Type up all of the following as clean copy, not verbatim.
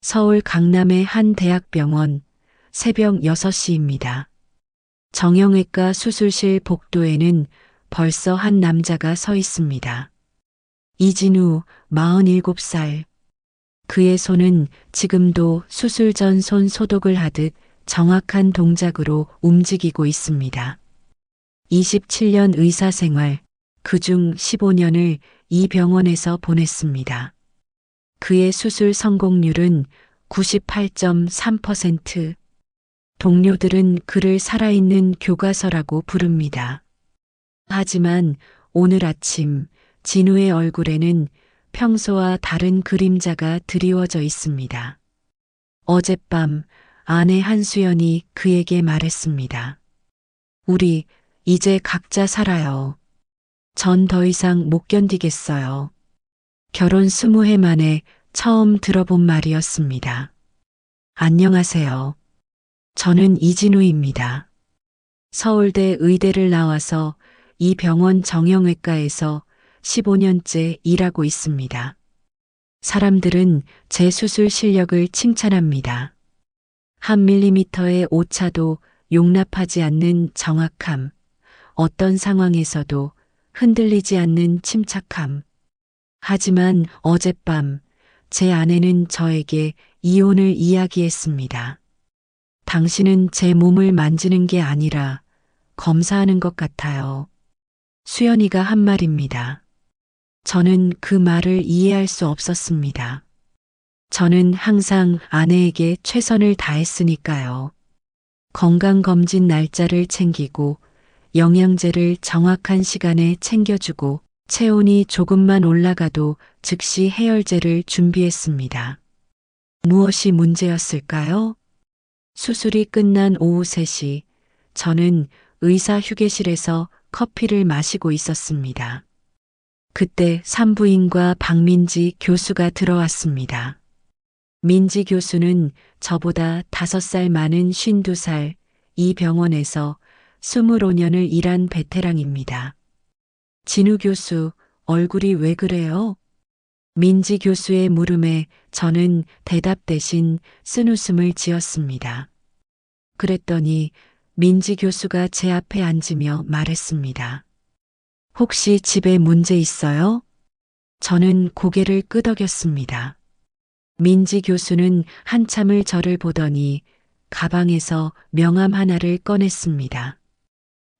서울 강남의 한 대학병원 새벽 6시입니다. 정형외과 수술실 복도에는 벌써 한 남자가 서 있습니다. 이진우, 47살. 그의 손은 지금도 수술 전 손 소독을 하듯 정확한 동작으로 움직이고 있습니다. 27년 의사 생활, 그중 15년을 이 병원에서 보냈습니다. 그의 수술 성공률은 98.3%. 동료들은 그를 살아있는 교과서라고 부릅니다. 하지만 오늘 아침 진우의 얼굴에는 평소와 다른 그림자가 드리워져 있습니다. 어젯밤 아내 한수연이 그에게 말했습니다. 우리 이제 각자 살아요. 전 더 이상 못 견디겠어요. 결혼 20해 만에 처음 들어본 말이었습니다. 안녕하세요. 저는 이진우입니다. 서울대 의대를 나와서 이 병원 정형외과에서 15년째 일하고 있습니다. 사람들은 제 수술 실력을 칭찬합니다. 한 밀리미터의 오차도 용납하지 않는 정확함, 어떤 상황에서도 흔들리지 않는 침착함. 하지만 어젯밤 제 아내는 저에게 이혼을 이야기했습니다. 당신은 제 몸을 만지는 게 아니라 검사하는 것 같아요. 수연이가 한 말입니다. 저는 그 말을 이해할 수 없었습니다. 저는 항상 아내에게 최선을 다했으니까요. 건강검진 날짜를 챙기고 영양제를 정확한 시간에 챙겨주고 체온이 조금만 올라가도 즉시 해열제를 준비했습니다. 무엇이 문제였을까요? 수술이 끝난 오후 3시, 저는 의사 휴게실에서 커피를 마시고 있었습니다. 그때 산부인과 박민지 교수가 들어왔습니다. 민지 교수는 저보다 5살 많은 52살, 이 병원에서 25년을 일한 베테랑입니다. 진우 교수, 얼굴이 왜 그래요? 민지 교수의 물음에 저는 대답 대신 쓴웃음을 지었습니다. 그랬더니 민지 교수가 제 앞에 앉으며 말했습니다. 혹시 집에 문제 있어요? 저는 고개를 끄덕였습니다. 민지 교수는 한참을 저를 보더니 가방에서 명함 하나를 꺼냈습니다.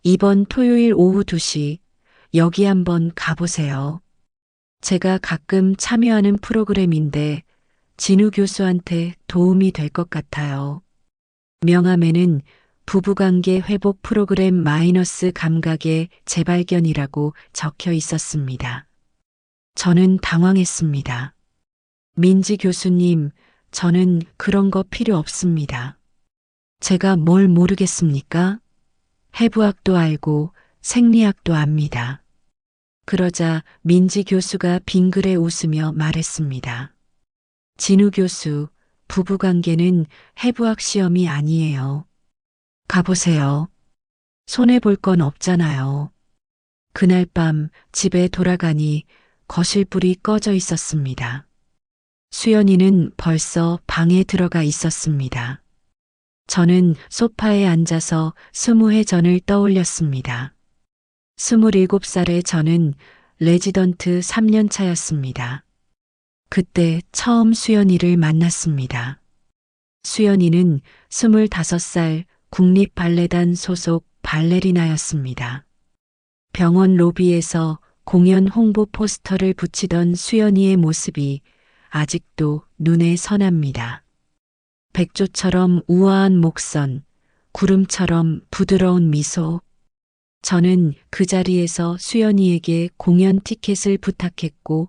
이번 토요일 오후 2시 여기 한번 가보세요. 제가 가끔 참여하는 프로그램인데 진우 교수한테 도움이 될 것 같아요. 명함에는 부부관계 회복 프로그램 마이너스 감각의 재발견이라고 적혀 있었습니다. 저는 당황했습니다. 민지 교수님, 저는 그런 거 필요 없습니다. 제가 뭘 모르겠습니까? 해부학도 알고 생리학도 압니다. 그러자 민지 교수가 빙그레 웃으며 말했습니다. 진우 교수, 부부관계는 해부학 시험이 아니에요. 가보세요. 손해볼 건 없잖아요. 그날 밤 집에 돌아가니 거실불이 꺼져 있었습니다. 수연이는 벌써 방에 들어가 있었습니다. 저는 소파에 앉아서 20해 전을 떠올렸습니다. 27살의 저는 레지던트 3년 차였습니다. 그때 처음 수연이를 만났습니다. 수연이는 25살 국립발레단 소속 발레리나였습니다. 병원 로비에서 공연 홍보 포스터를 붙이던 수연이의 모습이 아직도 눈에 선합니다. 백조처럼 우아한 목선, 구름처럼 부드러운 미소. 저는 그 자리에서 수연이에게 공연 티켓을 부탁했고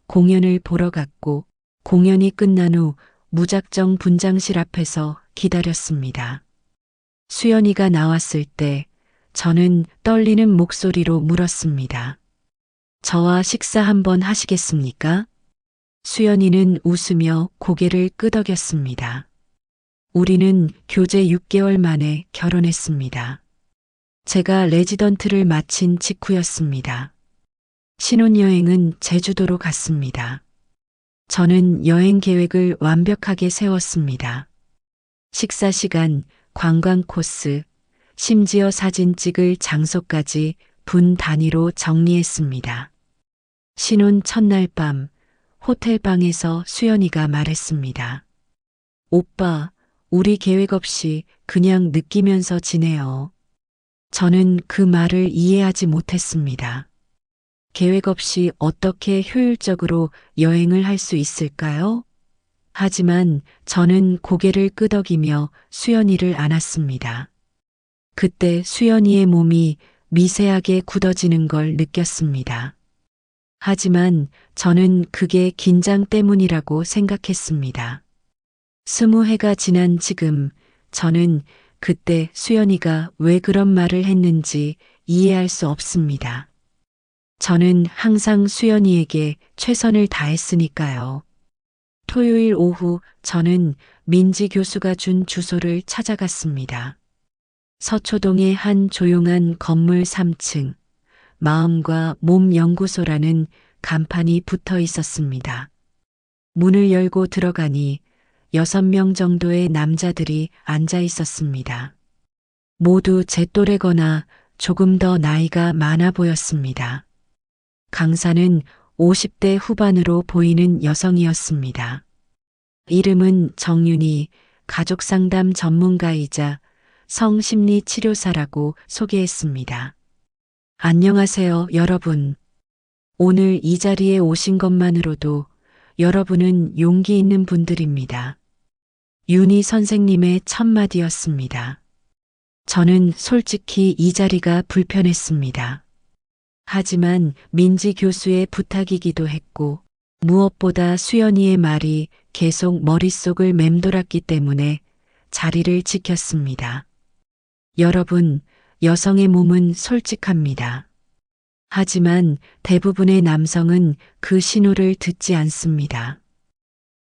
공연을 보러 갔고 공연이 끝난 후 무작정 분장실 앞에서 기다렸습니다. 수연이가 나왔을 때 저는 떨리는 목소리로 물었습니다. 저와 식사 한번 하시겠습니까? 수연이는 웃으며 고개를 끄덕였습니다. 우리는 교제 6개월 만에 결혼했습니다. 제가 레지던트를 마친 직후였습니다. 신혼여행은 제주도로 갔습니다. 저는 여행 계획을 완벽하게 세웠습니다. 식사 시간, 관광 코스, 심지어 사진 찍을 장소까지 분 단위로 정리했습니다. 신혼 첫날 밤, 호텔 방에서 수연이가 말했습니다. 오빠, 우리 계획 없이 그냥 느끼면서 지내요. 저는 그 말을 이해하지 못했습니다. 계획 없이 어떻게 효율적으로 여행을 할 수 있을까요? 하지만 저는 고개를 끄덕이며 수연이를 안았습니다. 그때 수연이의 몸이 미세하게 굳어지는 걸 느꼈습니다. 하지만 저는 그게 긴장 때문이라고 생각했습니다. 20해가 지난 지금 저는 그때 수연이가 왜 그런 말을 했는지 이해할 수 없습니다. 저는 항상 수연이에게 최선을 다했으니까요. 토요일 오후 저는 민지 교수가 준 주소를 찾아갔습니다. 서초동의 한 조용한 건물 3층, 마음과 몸 연구소라는 간판이 붙어 있었습니다. 문을 열고 들어가니 6명 정도의 남자들이 앉아 있었습니다. 모두 제 또래거나 조금 더 나이가 많아 보였습니다. 강사는 50대 후반으로 보이는 여성이었습니다. 이름은 정윤희, 가족상담 전문가이자 성심리치료사라고 소개했습니다. 안녕하세요, 여러분. 오늘 이 자리에 오신 것만으로도 여러분은 용기 있는 분들입니다. 윤희 선생님의 첫마디였습니다. 저는 솔직히 이 자리가 불편했습니다. 하지만 민지 교수의 부탁이기도 했고 무엇보다 수연이의 말이 계속 머릿속을 맴돌았기 때문에 자리를 지켰습니다. 여러분, 여성의 몸은 솔직합니다. 하지만 대부분의 남성은 그 신호를 듣지 않습니다.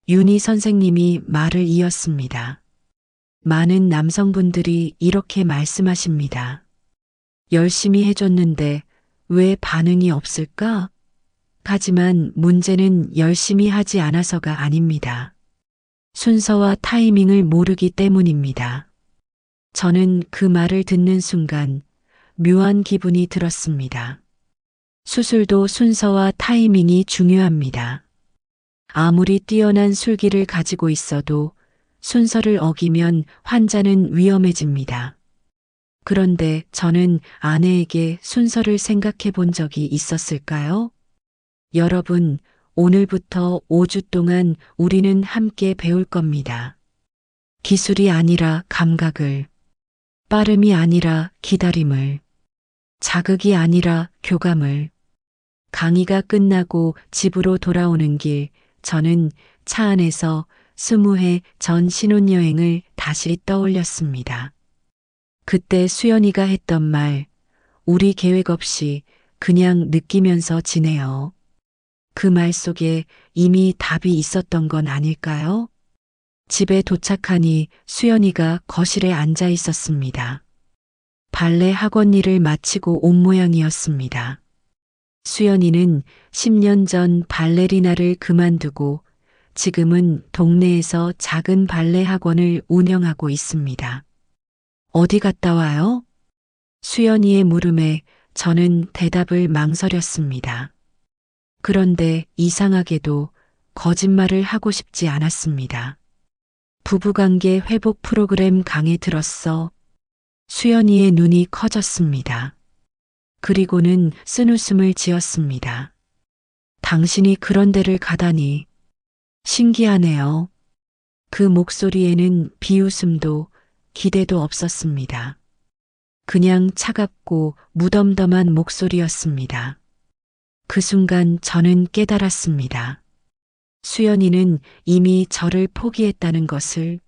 윤희 선생님이 말을 이었습니다. 많은 남성분들이 이렇게 말씀하십니다. 열심히 해줬는데 왜 반응이 없을까? 하지만 문제는 열심히 하지 않아서가 아닙니다. 순서와 타이밍을 모르기 때문입니다. 저는 그 말을 듣는 순간 묘한 기분이 들었습니다. 수술도 순서와 타이밍이 중요합니다. 아무리 뛰어난 술기를 가지고 있어도 순서를 어기면 환자는 위험해집니다. 그런데 저는 아내에게 순서를 생각해 본 적이 있었을까요? 여러분, 오늘부터 5주 동안 우리는 함께 배울 겁니다. 기술이 아니라 감각을, 빠름이 아니라 기다림을, 자극이 아니라 교감을. 강의가 끝나고 집으로 돌아오는 길, 저는 차 안에서 20해 전 신혼여행을 다시 떠올렸습니다. 그때 수연이가 했던 말, 우리 계획 없이 그냥 느끼면서 지내요. 그 말 속에 이미 답이 있었던 건 아닐까요? 집에 도착하니 수연이가 거실에 앉아 있었습니다. 발레 학원 일을 마치고 온 모양이었습니다. 수연이는 10년 전 발레리나를 그만두고 지금은 동네에서 작은 발레 학원을 운영하고 있습니다. 어디 갔다 와요? 수연이의 물음에 저는 대답을 망설였습니다. 그런데 이상하게도 거짓말을 하고 싶지 않았습니다. 부부관계 회복 프로그램 강에 들었어. 수연이의 눈이 커졌습니다. 그리고는 쓴웃음을 지었습니다. 당신이 그런 데를 가다니. 신기하네요. 그 목소리에는 비웃음도 기대도 없었습니다. 그냥 차갑고 무덤덤한 목소리였습니다. 그 순간 저는 깨달았습니다. 수연이는 이미 저를 포기했다는 것을.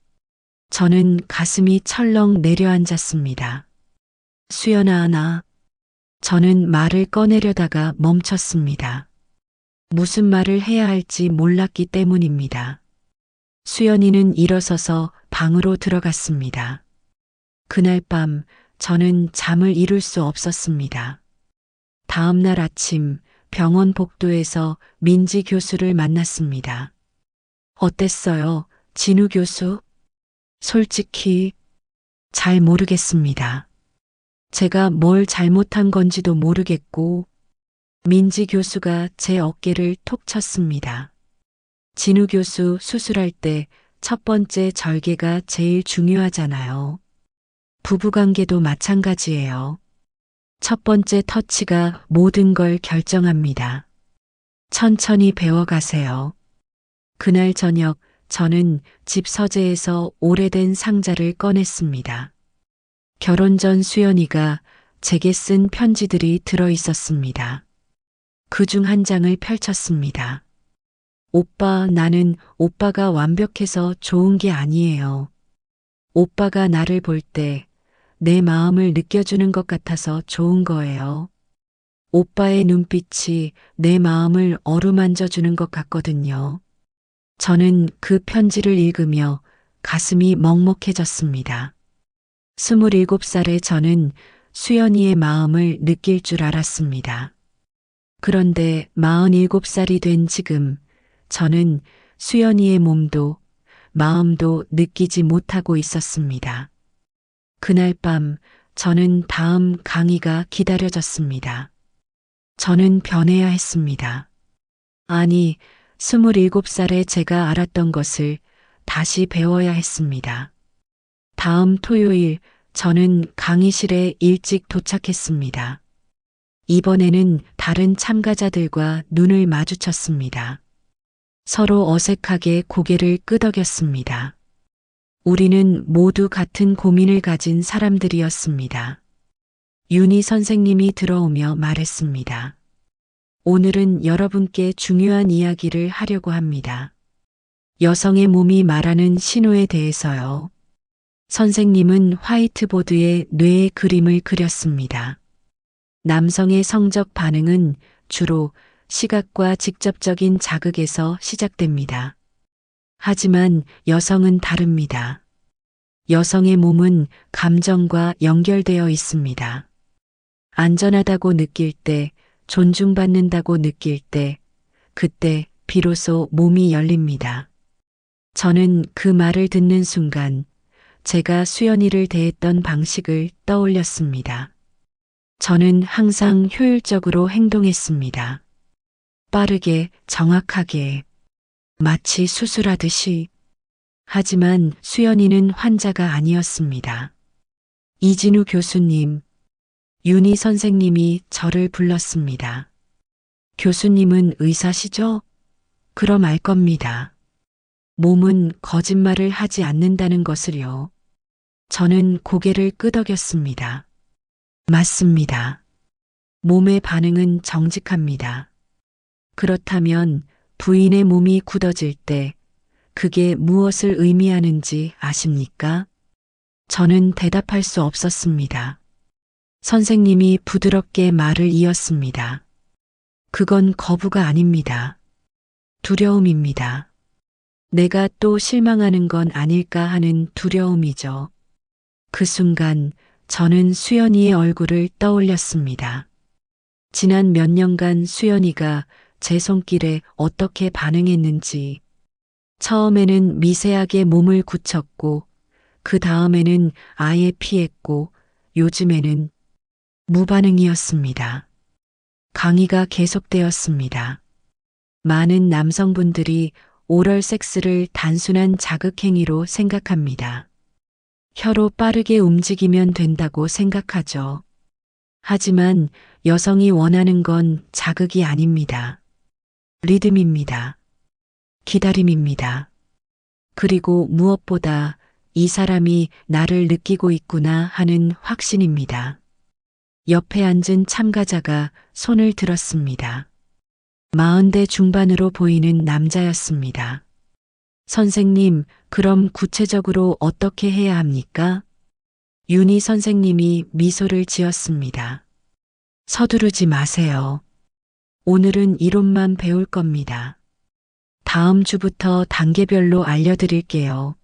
저는 가슴이 철렁 내려앉았습니다. 수연아, 저는 말을 꺼내려다가 멈췄습니다. 무슨 말을 해야 할지 몰랐기 때문입니다. 수연이는 일어서서 방으로 들어갔습니다. 그날 밤 저는 잠을 이룰 수 없었습니다. 다음 날 아침 병원 복도에서 민지 교수를 만났습니다. 어땠어요, 진우 교수? 솔직히 잘 모르겠습니다. 제가 뭘 잘못한 건지도 모르겠고, 민지 교수가 제 어깨를 톡 쳤습니다. 진우 교수 수술할 때 첫 번째 절개가 제일 중요하잖아요. 부부관계도 마찬가지예요. 첫 번째 터치가 모든 걸 결정합니다. 천천히 배워가세요. 그날 저녁 저는 집 서재에서 오래된 상자를 꺼냈습니다. 결혼 전 수연이가 제게 쓴 편지들이 들어 있었습니다. 그 중 한 장을 펼쳤습니다. 오빠, 나는 오빠가 완벽해서 좋은 게 아니에요. 오빠가 나를 볼 때 내 마음을 느껴주는 것 같아서 좋은 거예요. 오빠의 눈빛이 내 마음을 어루만져 주는 것 같거든요. 저는 그 편지를 읽으며 가슴이 먹먹해졌습니다. 27살의 저는 수연이의 마음을 느낄 줄 알았습니다. 그런데 47살이 된 지금 저는 수연이의 몸도 마음도 느끼지 못하고 있었습니다. 그날 밤 저는 다음 강의가 기다려졌습니다. 저는 변해야 했습니다. 아니, 27살의 제가 알았던 것을 다시 배워야 했습니다. 다음 토요일 저는 강의실에 일찍 도착했습니다. 이번에는 다른 참가자들과 눈을 마주쳤습니다. 서로 어색하게 고개를 끄덕였습니다. 우리는 모두 같은 고민을 가진 사람들이었습니다. 윤희 선생님이 들어오며 말했습니다. 오늘은 여러분께 중요한 이야기를 하려고 합니다. 여성의 몸이 말하는 신호에 대해서요. 선생님은 화이트보드에 뇌의 그림을 그렸습니다. 남성의 성적 반응은 주로 시각과 직접적인 자극에서 시작됩니다. 하지만 여성은 다릅니다. 여성의 몸은 감정과 연결되어 있습니다. 안전하다고 느낄 때, 존중받는다고 느낄 때, 그때 비로소 몸이 열립니다. 저는 그 말을 듣는 순간 제가 수연이를 대했던 방식을 떠올렸습니다. 저는 항상 효율적으로 행동했습니다. 빠르게, 정확하게, 마치 수술하듯이. 하지만 수연이는 환자가 아니었습니다. 이진우 교수님, 윤희 선생님이 저를 불렀습니다. 교수님은 의사시죠? 그럼 알 겁니다. 몸은 거짓말을 하지 않는다는 것을요. 저는 고개를 끄덕였습니다. 맞습니다. 몸의 반응은 정직합니다. 그렇다면 부인의 몸이 굳어질 때 그게 무엇을 의미하는지 아십니까? 저는 대답할 수 없었습니다. 선생님이 부드럽게 말을 이었습니다. 그건 거부가 아닙니다. 두려움입니다. 내가 또 실망하는 건 아닐까 하는 두려움이죠. 그 순간 저는 수연이의 얼굴을 떠올렸습니다. 지난 몇 년간 수연이가 제 손길에 어떻게 반응했는지. 처음에는 미세하게 몸을 굳혔고, 그 다음에는 아예 피했고, 요즘에는 무반응이었습니다. 강의가 계속되었습니다. 많은 남성분들이 오럴 섹스를 단순한 자극행위로 생각합니다. 혀로 빠르게 움직이면 된다고 생각하죠. 하지만 여성이 원하는 건 자극이 아닙니다. 리듬입니다. 기다림입니다. 그리고 무엇보다 이 사람이 나를 느끼고 있구나 하는 확신입니다. 옆에 앉은 참가자가 손을 들었습니다. 40대 중반으로 보이는 남자였습니다. 선생님, 그럼 구체적으로 어떻게 해야 합니까? 윤희 선생님이 미소를 지었습니다. 서두르지 마세요. 오늘은 이론만 배울 겁니다. 다음 주부터 단계별로 알려드릴게요.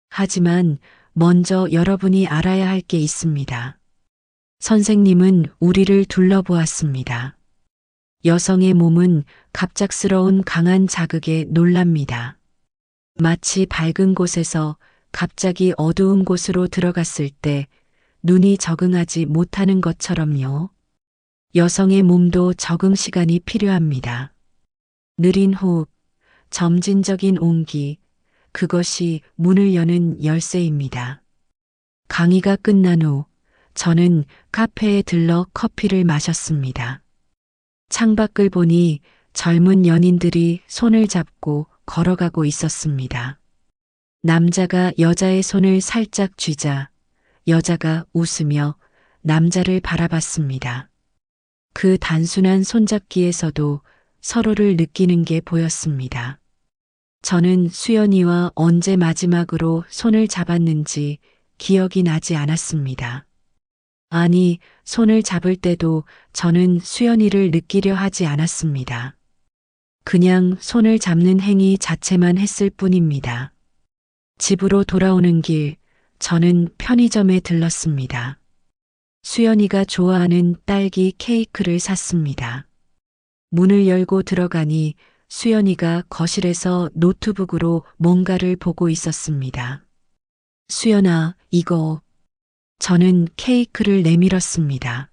하지만 먼저 여러분이 알아야 할 게 있습니다. 선생님은 우리를 둘러보았습니다. 여성의 몸은 갑작스러운 강한 자극에 놀랍니다. 마치 밝은 곳에서 갑자기 어두운 곳으로 들어갔을 때 눈이 적응하지 못하는 것처럼요. 여성의 몸도 적응 시간이 필요합니다. 느린 호흡, 점진적인 온기, 그것이 문을 여는 열쇠입니다. 강의가 끝난 후 저는 카페에 들러 커피를 마셨습니다. 창밖을 보니 젊은 연인들이 손을 잡고 걸어가고 있었습니다. 남자가 여자의 손을 살짝 쥐자 여자가 웃으며 남자를 바라봤습니다. 그 단순한 손잡기에서도 서로를 느끼는 게 보였습니다. 저는 수연이와 언제 마지막으로 손을 잡았는지 기억이 나지 않았습니다. 아니, 손을 잡을 때도 저는 수연이를 느끼려 하지 않았습니다. 그냥 손을 잡는 행위 자체만 했을 뿐입니다. 집으로 돌아오는 길, 저는 편의점에 들렀습니다. 수연이가 좋아하는 딸기 케이크를 샀습니다. 문을 열고 들어가니 수연이가 거실에서 노트북으로 뭔가를 보고 있었습니다. 수연아, 이거. 저는 케이크를 내밀었습니다.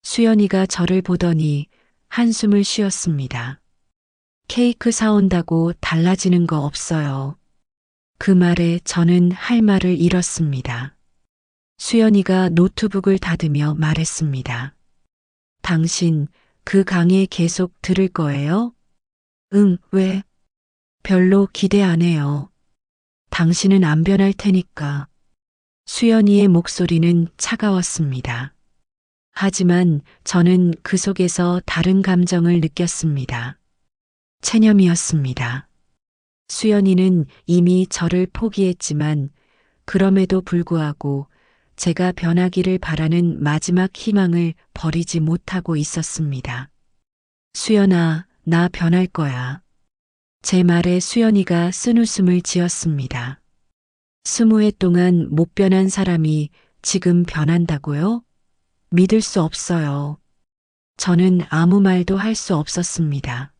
수연이가 저를 보더니 한숨을 쉬었습니다. 케이크 사온다고 달라지는 거 없어요. 그 말에 저는 할 말을 잃었습니다. 수연이가 노트북을 닫으며 말했습니다. 당신 그 강의 계속 들을 거예요? 응, 왜? 별로 기대 안 해요. 당신은 안 변할 테니까. 수연이의 목소리는 차가웠습니다. 하지만 저는 그 속에서 다른 감정을 느꼈습니다. 체념이었습니다. 수연이는 이미 저를 포기했지만 그럼에도 불구하고 제가 변하기를 바라는 마지막 희망을 버리지 못하고 있었습니다. 수연아, 나 변할 거야. 제 말에 수연이가 쓴웃음을 지었습니다. 20해 동안 못 변한 사람이 지금 변한다고요? 믿을 수 없어요. 저는 아무 말도 할 수 없었습니다.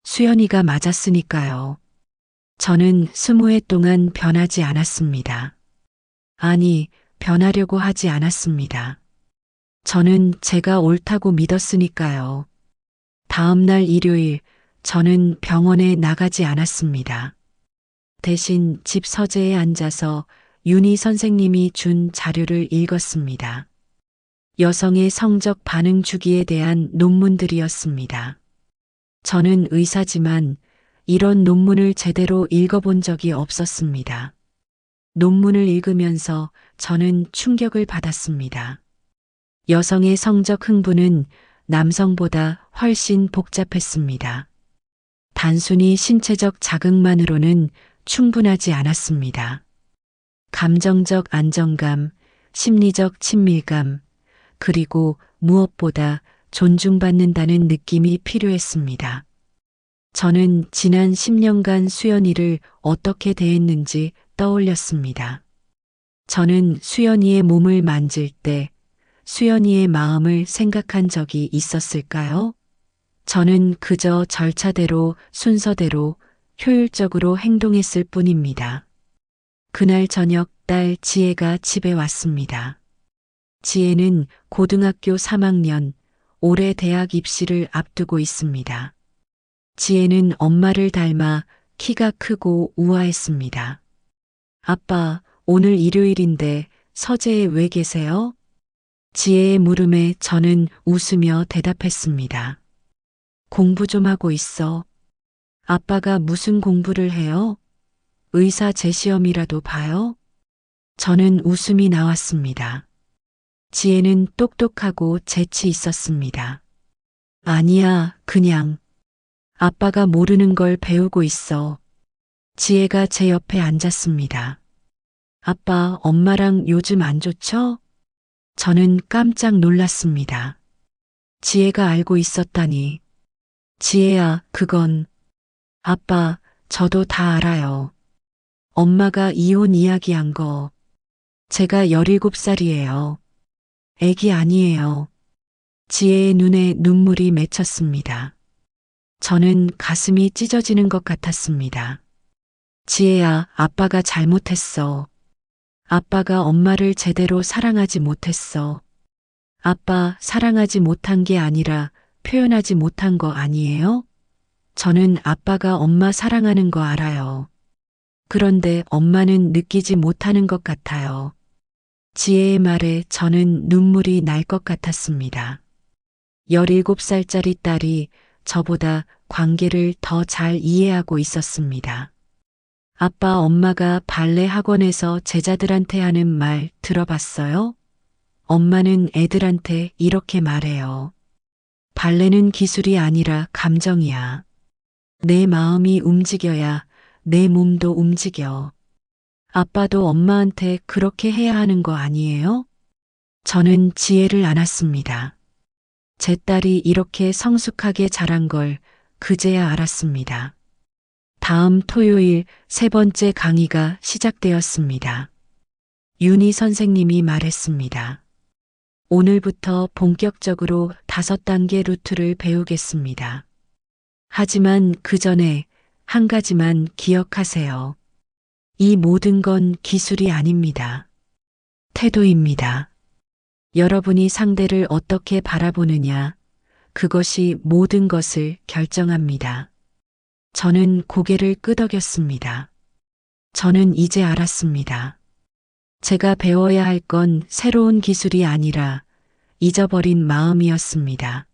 수연이가 맞았으니까요. 저는 20해 동안 변하지 않았습니다. 아니, 변하려고 하지 않았습니다. 저는 제가 옳다고 믿었으니까요. 다음 날 일요일, 저는 병원에 나가지 않았습니다. 대신 집 서재에 앉아서 윤희 선생님이 준 자료를 읽었습니다. 여성의 성적 반응 주기에 대한 논문들이었습니다. 저는 의사지만 이런 논문을 제대로 읽어본 적이 없었습니다. 논문을 읽으면서 저는 충격을 받았습니다. 여성의 성적 흥분은 남성보다 훨씬 복잡했습니다. 단순히 신체적 자극만으로는 충분하지 않았습니다. 감정적 안정감, 심리적 친밀감, 그리고 무엇보다 존중받는다는 느낌이 필요했습니다. 저는 지난 10년간 수연이를 어떻게 대했는지 떠올렸습니다. 저는 수연이의 몸을 만질 때 수연이의 마음을 생각한 적이 있었을까요? 저는 그저 절차대로 순서대로 효율적으로 행동했을 뿐입니다. 그날 저녁 딸 지혜가 집에 왔습니다. 지혜는 고등학교 3학년, 올해 대학 입시를 앞두고 있습니다. 지혜는 엄마를 닮아 키가 크고 우아했습니다. 아빠, 오늘 일요일인데 서재에 왜 계세요? 지혜의 물음에 저는 웃으며 대답했습니다. 공부 좀 하고 있어. 아빠가 무슨 공부를 해요? 의사 재시험이라도 봐요? 저는 웃음이 나왔습니다. 지혜는 똑똑하고 재치 있었습니다. 아니야, 그냥. 아빠가 모르는 걸 배우고 있어. 지혜가 제 옆에 앉았습니다. 아빠, 엄마랑 요즘 안 좋죠? 저는 깜짝 놀랐습니다. 지혜가 알고 있었다니. 지혜야, 그건. 아빠, 저도 다 알아요. 엄마가 이혼 이야기한 거. 제가 17살이에요. 애기 아니에요. 지혜의 눈에 눈물이 맺혔습니다. 저는 가슴이 찢어지는 것 같았습니다. 지혜야, 아빠가 잘못했어. 아빠가 엄마를 제대로 사랑하지 못했어. 아빠 사랑하지 못한 게 아니라 표현하지 못한 거 아니에요? 저는 아빠가 엄마 사랑하는 거 알아요. 그런데 엄마는 느끼지 못하는 것 같아요. 지혜의 말에 저는 눈물이 날 것 같았습니다. 17살짜리 딸이 저보다 관계를 더 잘 이해하고 있었습니다. 아빠, 엄마가 발레 학원에서 제자들한테 하는 말 들어봤어요? 엄마는 애들한테 이렇게 말해요. 발레는 기술이 아니라 감정이야. 내 마음이 움직여야 내 몸도 움직여. 아빠도 엄마한테 그렇게 해야 하는 거 아니에요? 저는 지혜를 안았습니다. 제 딸이 이렇게 성숙하게 자란 걸 그제야 알았습니다. 다음 토요일 세 번째 강의가 시작되었습니다. 윤희 선생님이 말했습니다. 오늘부터 본격적으로 5단계 루트를 배우겠습니다. 하지만 그 전에 한 가지만 기억하세요. 이 모든 건 기술이 아닙니다. 태도입니다. 여러분이 상대를 어떻게 바라보느냐, 그것이 모든 것을 결정합니다. 저는 고개를 끄덕였습니다. 저는 이제 알았습니다. 제가 배워야 할 건 새로운 기술이 아니라 잊어버린 마음이었습니다.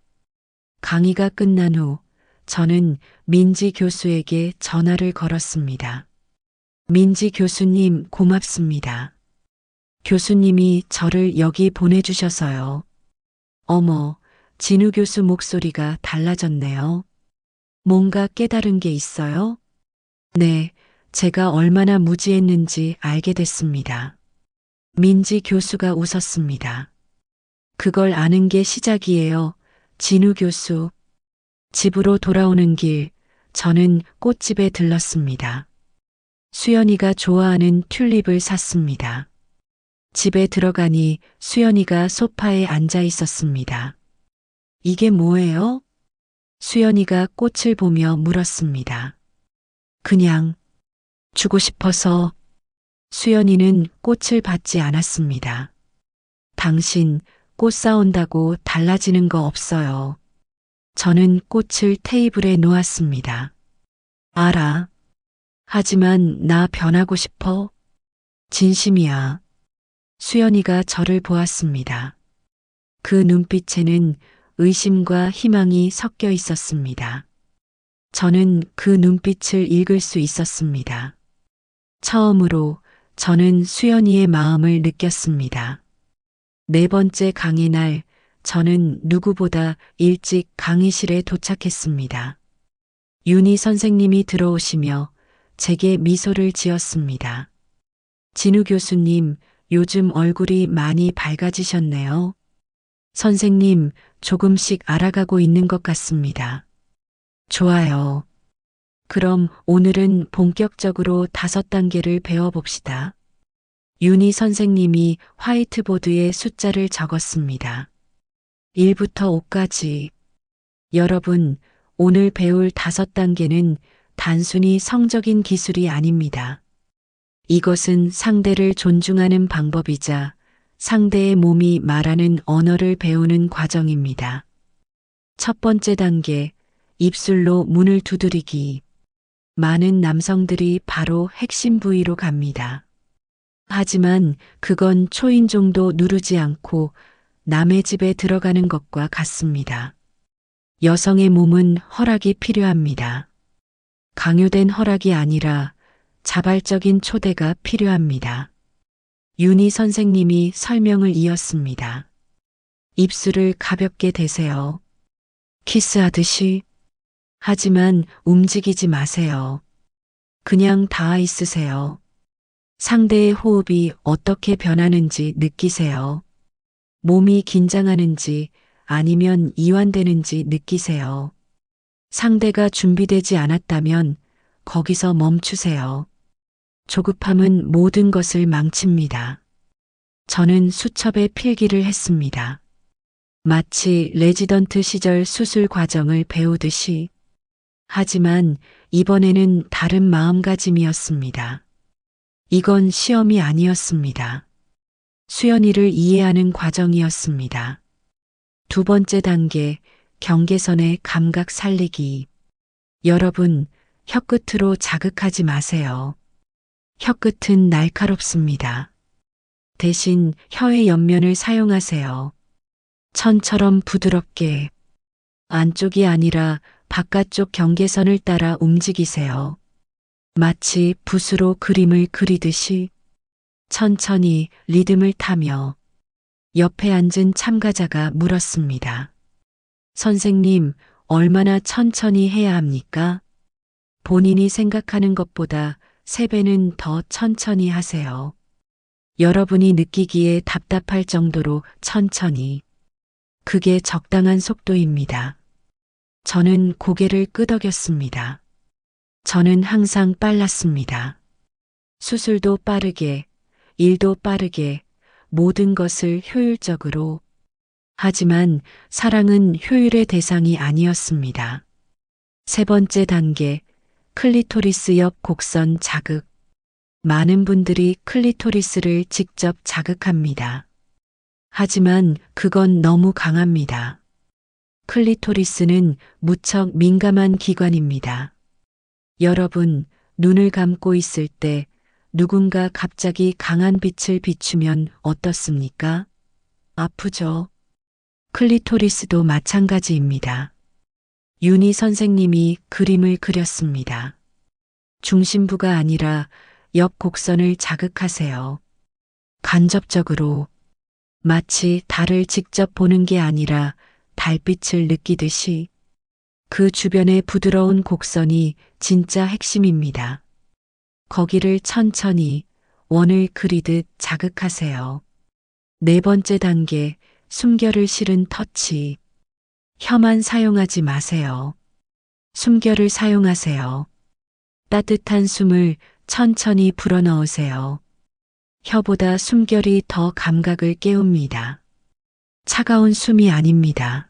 강의가 끝난 후 저는 민지 교수에게 전화를 걸었습니다. 민지 교수님, 고맙습니다. 교수님이 저를 여기 보내주셔서요. 어머, 진우 교수 목소리가 달라졌네요. 뭔가 깨달은 게 있어요? 네, 제가 얼마나 무지했는지 알게 됐습니다. 민지 교수가 웃었습니다. 그걸 아는 게 시작이에요, 진우 교수. 집으로 돌아오는 길, 저는 꽃집에 들렀습니다. 수연이가 좋아하는 튤립을 샀습니다. 집에 들어가니 수연이가 소파에 앉아 있었습니다. 이게 뭐예요? 수연이가 꽃을 보며 물었습니다. 그냥 주고 싶어서. 수연이는 꽃을 받지 않았습니다. 당신 꽃 사온다고 달라지는 거 없어요. 저는 꽃을 테이블에 놓았습니다. 알아. 하지만 나 변하고 싶어. 진심이야. 수연이가 저를 보았습니다. 그 눈빛에는 의심과 희망이 섞여 있었습니다. 저는 그 눈빛을 읽을 수 있었습니다. 처음으로 저는 수연이의 마음을 느꼈습니다. 네 번째 강의 날, 저는 누구보다 일찍 강의실에 도착했습니다. 윤희 선생님이 들어오시며 제게 미소를 지었습니다. 진우 교수님, 요즘 얼굴이 많이 밝아지셨네요. 선생님, 조금씩 알아가고 있는 것 같습니다. 좋아요. 그럼 오늘은 본격적으로 5단계를 배워봅시다. 윤희 선생님이 화이트보드에 숫자를 적었습니다. 1부터 5까지. 여러분, 오늘 배울 5단계는 단순히 성적인 기술이 아닙니다. 이것은 상대를 존중하는 방법이자 상대의 몸이 말하는 언어를 배우는 과정입니다. 첫 번째 단계, 입술로 문을 두드리기. 많은 남성들이 바로 핵심 부위로 갑니다. 하지만 그건 초인종도 누르지 않고 남의 집에 들어가는 것과 같습니다. 여성의 몸은 허락이 필요합니다. 강요된 허락이 아니라 자발적인 초대가 필요합니다. 윤희 선생님이 설명을 이었습니다. 입술을 가볍게 대세요. 키스하듯이. 하지만 움직이지 마세요. 그냥 닿아 있으세요. 상대의 호흡이 어떻게 변하는지 느끼세요. 몸이 긴장하는지 아니면 이완되는지 느끼세요. 상대가 준비되지 않았다면 거기서 멈추세요. 조급함은 모든 것을 망칩니다. 저는 수첩에 필기를 했습니다. 마치 레지던트 시절 수술 과정을 배우듯이. 하지만 이번에는 다른 마음가짐이었습니다. 이건 시험이 아니었습니다. 수연이를 이해하는 과정이었습니다. 두 번째 단계, 경계선의 감각 살리기. 여러분, 혀끝으로 자극하지 마세요. 혀끝은 날카롭습니다. 대신 혀의 옆면을 사용하세요. 천처럼 부드럽게, 안쪽이 아니라 바깥쪽 경계선을 따라 움직이세요. 마치 붓으로 그림을 그리듯이 천천히 리듬을 타며. 옆에 앉은 참가자가 물었습니다. 선생님, 얼마나 천천히 해야 합니까? 본인이 생각하는 것보다 3배는 더 천천히 하세요. 여러분이 느끼기에 답답할 정도로 천천히. 그게 적당한 속도입니다. 저는 고개를 끄덕였습니다. 저는 항상 빨랐습니다. 수술도 빠르게, 일도 빠르게, 모든 것을 효율적으로. 하지만 사랑은 효율의 대상이 아니었습니다. 세 번째 단계, 클리토리스 옆 곡선 자극. 많은 분들이 클리토리스를 직접 자극합니다. 하지만 그건 너무 강합니다. 클리토리스는 무척 민감한 기관입니다. 여러분, 눈을 감고 있을 때 누군가 갑자기 강한 빛을 비추면 어떻습니까? 아프죠? 클리토리스도 마찬가지입니다. 윤희 선생님이 그림을 그렸습니다. 중심부가 아니라 옆 곡선을 자극하세요. 간접적으로. 마치 달을 직접 보는 게 아니라 달빛을 느끼듯이. 그 주변의 부드러운 곡선이 진짜 핵심입니다. 거기를 천천히 원을 그리듯 자극하세요. 네 번째 단계, 숨결을 실은 터치. 혀만 사용하지 마세요. 숨결을 사용하세요. 따뜻한 숨을 천천히 불어넣으세요. 혀보다 숨결이 더 감각을 깨웁니다. 차가운 숨이 아닙니다.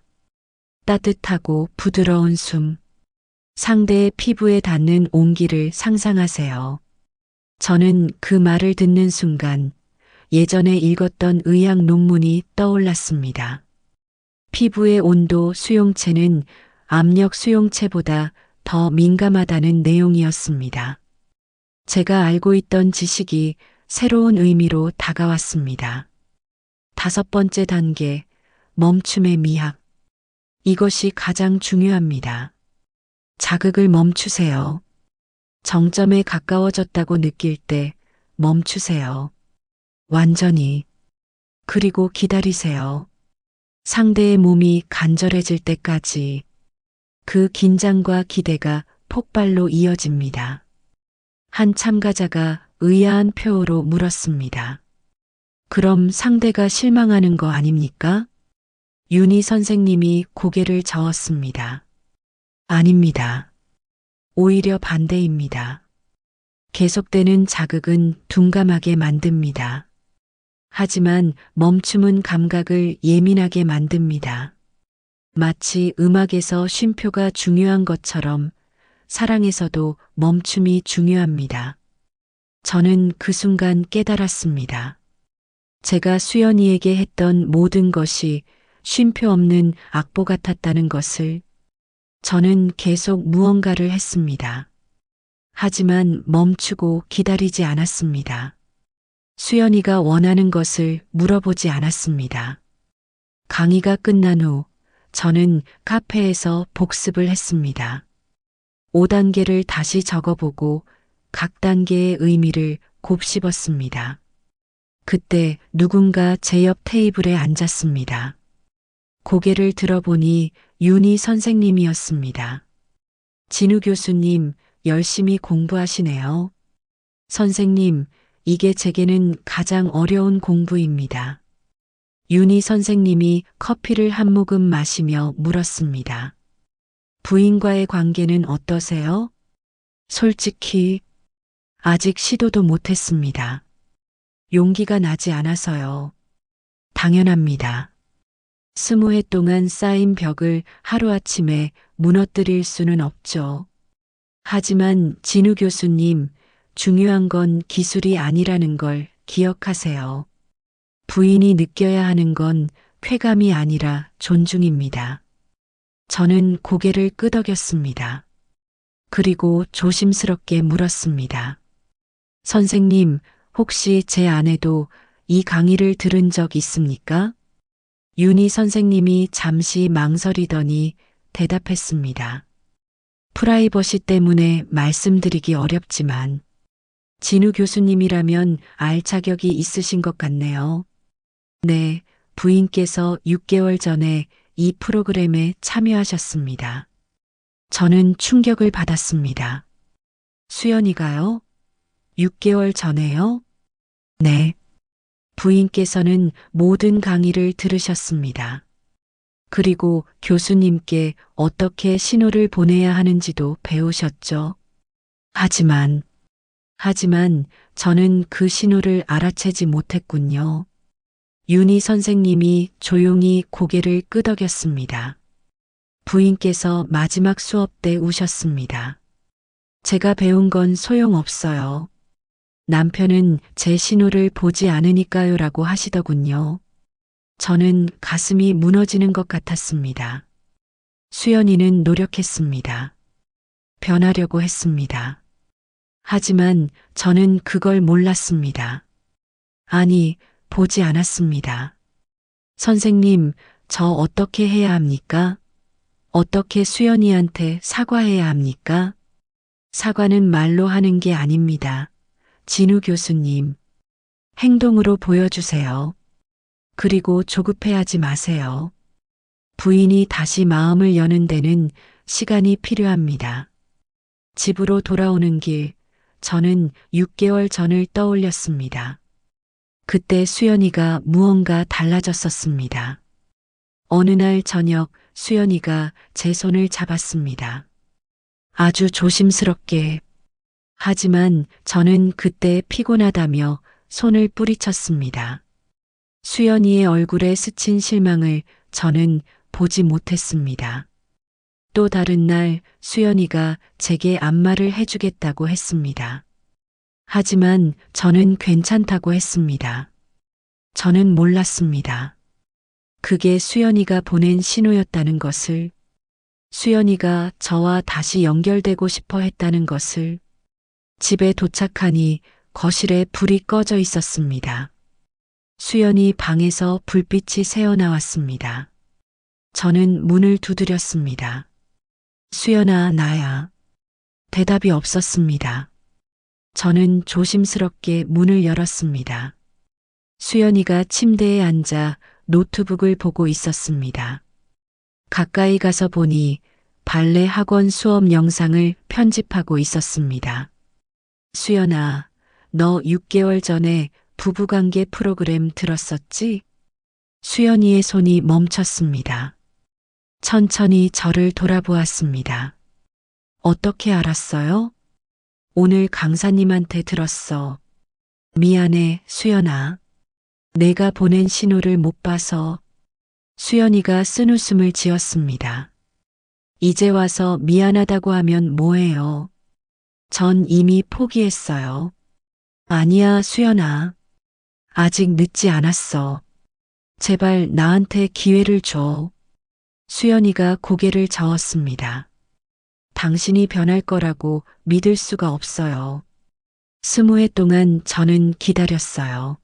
따뜻하고 부드러운 숨. 상대의 피부에 닿는 온기를 상상하세요. 저는 그 말을 듣는 순간 예전에 읽었던 의학 논문이 떠올랐습니다. 피부의 온도 수용체는 압력 수용체보다 더 민감하다는 내용이었습니다. 제가 알고 있던 지식이 새로운 의미로 다가왔습니다. 다섯 번째 단계, 멈춤의 미학. 이것이 가장 중요합니다. 자극을 멈추세요. 정점에 가까워졌다고 느낄 때 멈추세요. 완전히. 그리고 기다리세요. 상대의 몸이 간절해질 때까지. 그 긴장과 기대가 폭발로 이어집니다. 한 참가자가 의아한 표호로 물었습니다. 그럼 상대가 실망하는 거 아닙니까? 윤희 선생님이 고개를 저었습니다. 아닙니다. 오히려 반대입니다. 계속되는 자극은 둔감하게 만듭니다. 하지만 멈춤은 감각을 예민하게 만듭니다. 마치 음악에서 쉼표가 중요한 것처럼 사랑에서도 멈춤이 중요합니다. 저는 그 순간 깨달았습니다. 제가 수연이에게 했던 모든 것이 쉼표 없는 악보 같았다는 것을. 저는 계속 무언가를 했습니다. 하지만 멈추고 기다리지 않았습니다. 수연이가 원하는 것을 물어보지 않았습니다. 강의가 끝난 후 저는 카페에서 복습을 했습니다. 5단계를 다시 적어보고 각 단계의 의미를 곱씹었습니다. 그때 누군가 제 옆 테이블에 앉았습니다. 고개를 들어보니 윤희 선생님이었습니다. 진우 교수님, 열심히 공부하시네요. 선생님, 이게 제게는 가장 어려운 공부입니다. 윤희 선생님이 커피를 한 모금 마시며 물었습니다. 부인과의 관계는 어떠세요? 솔직히 아직 시도도 못했습니다. 용기가 나지 않아서요. 당연합니다. 20해 동안 쌓인 벽을 하루아침에 무너뜨릴 수는 없죠. 하지만 진우 교수님, 중요한 건 기술이 아니라는 걸 기억하세요. 부인이 느껴야 하는 건 쾌감이 아니라 존중입니다. 저는 고개를 끄덕였습니다. 그리고 조심스럽게 물었습니다. 선생님, 혹시 제 아내도 이 강의를 들은 적 있습니까? 윤희 선생님이 잠시 망설이더니 대답했습니다. 프라이버시 때문에 말씀드리기 어렵지만 진우 교수님이라면 알 자격이 있으신 것 같네요. 네, 부인께서 6개월 전에 이 프로그램에 참여하셨습니다. 저는 충격을 받았습니다. 수연이가요? 6개월 전에요? 네. 부인께서는 모든 강의를 들으셨습니다. 그리고 교수님께 어떻게 신호를 보내야 하는지도 배우셨죠. 하지만 저는 그 신호를 알아채지 못했군요. 윤희 선생님이 조용히 고개를 끄덕였습니다. 부인께서 마지막 수업 때 우셨습니다. 제가 배운 건 소용없어요. 남편은 제 신호를 보지 않으니까요라고 하시더군요. 저는 가슴이 무너지는 것 같았습니다. 수연이는 노력했습니다. 변하려고 했습니다. 하지만 저는 그걸 몰랐습니다. 아니, 보지 않았습니다. 선생님, 저 어떻게 해야 합니까? 어떻게 수연이한테 사과해야 합니까? 사과는 말로 하는 게 아닙니다. 진우 교수님, 행동으로 보여주세요. 그리고 조급해하지 마세요. 부인이 다시 마음을 여는 데는 시간이 필요합니다. 집으로 돌아오는 길, 저는 6개월 전을 떠올렸습니다. 그때 수연이가 무언가 달라졌었습니다. 어느 날 저녁 수연이가 제 손을 잡았습니다. 아주 조심스럽게. 하지만 저는 그때 피곤하다며 손을 뿌리쳤습니다. 수연이의 얼굴에 스친 실망을 저는 보지 못했습니다. 또 다른 날 수연이가 제게 안마를 해주겠다고 했습니다. 하지만 저는 괜찮다고 했습니다. 저는 몰랐습니다. 그게 수연이가 보낸 신호였다는 것을, 수연이가 저와 다시 연결되고 싶어 했다는 것을. 집에 도착하니 거실에 불이 꺼져 있었습니다. 수연이 방에서 불빛이 새어나왔습니다. 저는 문을 두드렸습니다. 수연아, 나야. 대답이 없었습니다. 저는 조심스럽게 문을 열었습니다. 수연이가 침대에 앉아 노트북을 보고 있었습니다. 가까이 가서 보니 발레 학원 수업 영상을 편집하고 있었습니다. 수연아, 너 6개월 전에 부부관계 프로그램 들었었지? 수연이의 손이 멈췄습니다. 천천히 저를 돌아보았습니다. 어떻게 알았어요? 오늘 강사님한테 들었어. 미안해, 수연아. 내가 보낸 신호를 못 봐서. 수연이가 쓴웃음을 지었습니다. 이제 와서 미안하다고 하면 뭐해요? 전 이미 포기했어요. 아니야, 수연아. 아직 늦지 않았어. 제발 나한테 기회를 줘. 수연이가 고개를 저었습니다. 당신이 변할 거라고 믿을 수가 없어요. 20해 동안 저는 기다렸어요.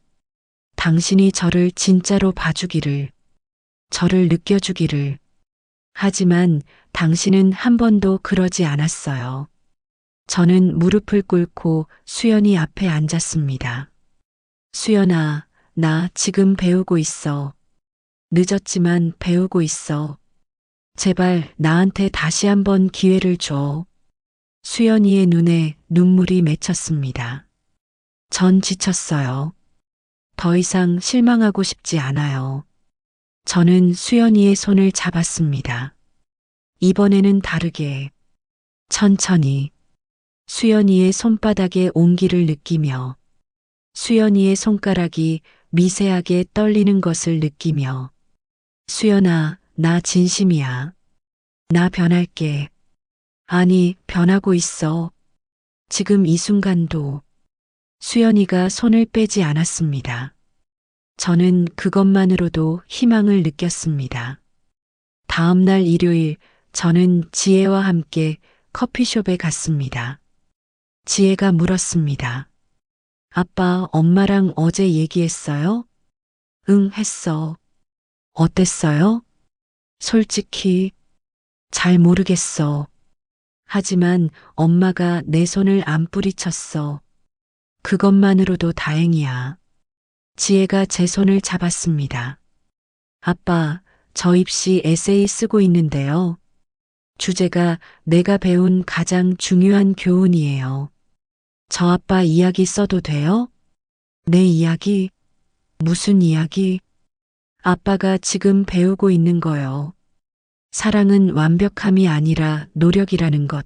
당신이 저를 진짜로 봐주기를, 저를 느껴주기를. 하지만 당신은 한 번도 그러지 않았어요. 저는 무릎을 꿇고 수연이 앞에 앉았습니다. 수연아, 나 지금 배우고 있어. 늦었지만 배우고 있어. 제발 나한테 다시 한번 기회를 줘. 수연이의 눈에 눈물이 맺혔습니다. 전 지쳤어요. 더 이상 실망하고 싶지 않아요. 저는 수연이의 손을 잡았습니다. 이번에는 다르게, 천천히, 수연이의 손바닥의 온기를 느끼며, 수연이의 손가락이 미세하게 떨리는 것을 느끼며, 수연아, 나 진심이야. 나 변할게. 아니, 변하고 있어. 지금 이 순간도. 수연이가 손을 빼지 않았습니다. 저는 그것만으로도 희망을 느꼈습니다. 다음 날 일요일, 저는 지혜와 함께 커피숍에 갔습니다. 지혜가 물었습니다. 아빠, 엄마랑 어제 얘기했어요? 응, 했어. 어땠어요? 솔직히 잘 모르겠어. 하지만 엄마가 내 손을 안 뿌리쳤어. 그것만으로도 다행이야. 지혜가 제 손을 잡았습니다. 아빠, 저 입시 에세이 쓰고 있는데요. 주제가 내가 배운 가장 중요한 교훈이에요. 저 아빠 이야기 써도 돼요? 내 이야기? 무슨 이야기? 아빠가 지금 배우고 있는 거요. 사랑은 완벽함이 아니라 노력이라는 것.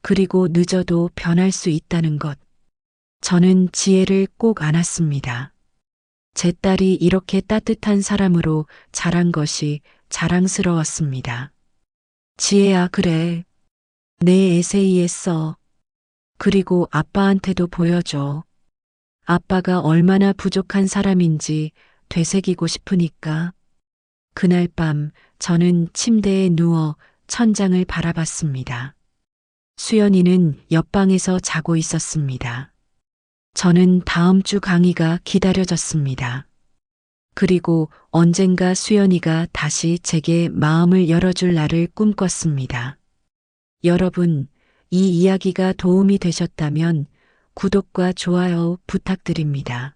그리고 늦어도 변할 수 있다는 것. 저는 지혜를 꼭 안았습니다. 제 딸이 이렇게 따뜻한 사람으로 자란 것이 자랑스러웠습니다. 지혜야, 그래. 내 에세이에 써. 그리고 아빠한테도 보여줘. 아빠가 얼마나 부족한 사람인지 되새기고 싶으니까. 그날 밤 저는 침대에 누워 천장을 바라봤습니다. 수연이는 옆방에서 자고 있었습니다. 저는 다음 주 강의가 기다려졌습니다. 그리고 언젠가 수연이가 다시 제게 마음을 열어줄 날을 꿈꿨습니다. 여러분, 이 이야기가 도움이 되셨다면 구독과 좋아요 부탁드립니다.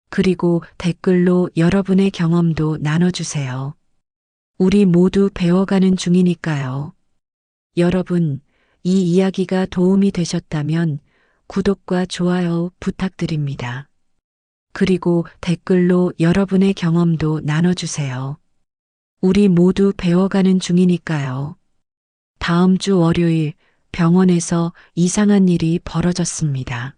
그리고 댓글로 여러분의 경험도 나눠주세요. 우리 모두 배워가는 중이니까요. 여러분, 이 이야기가 도움이 되셨다면 구독과 좋아요 부탁드립니다. 그리고 댓글로 여러분의 경험도 나눠주세요. 우리 모두 배워가는 중이니까요. 다음 주 월요일 병원에서 이상한 일이 벌어졌습니다.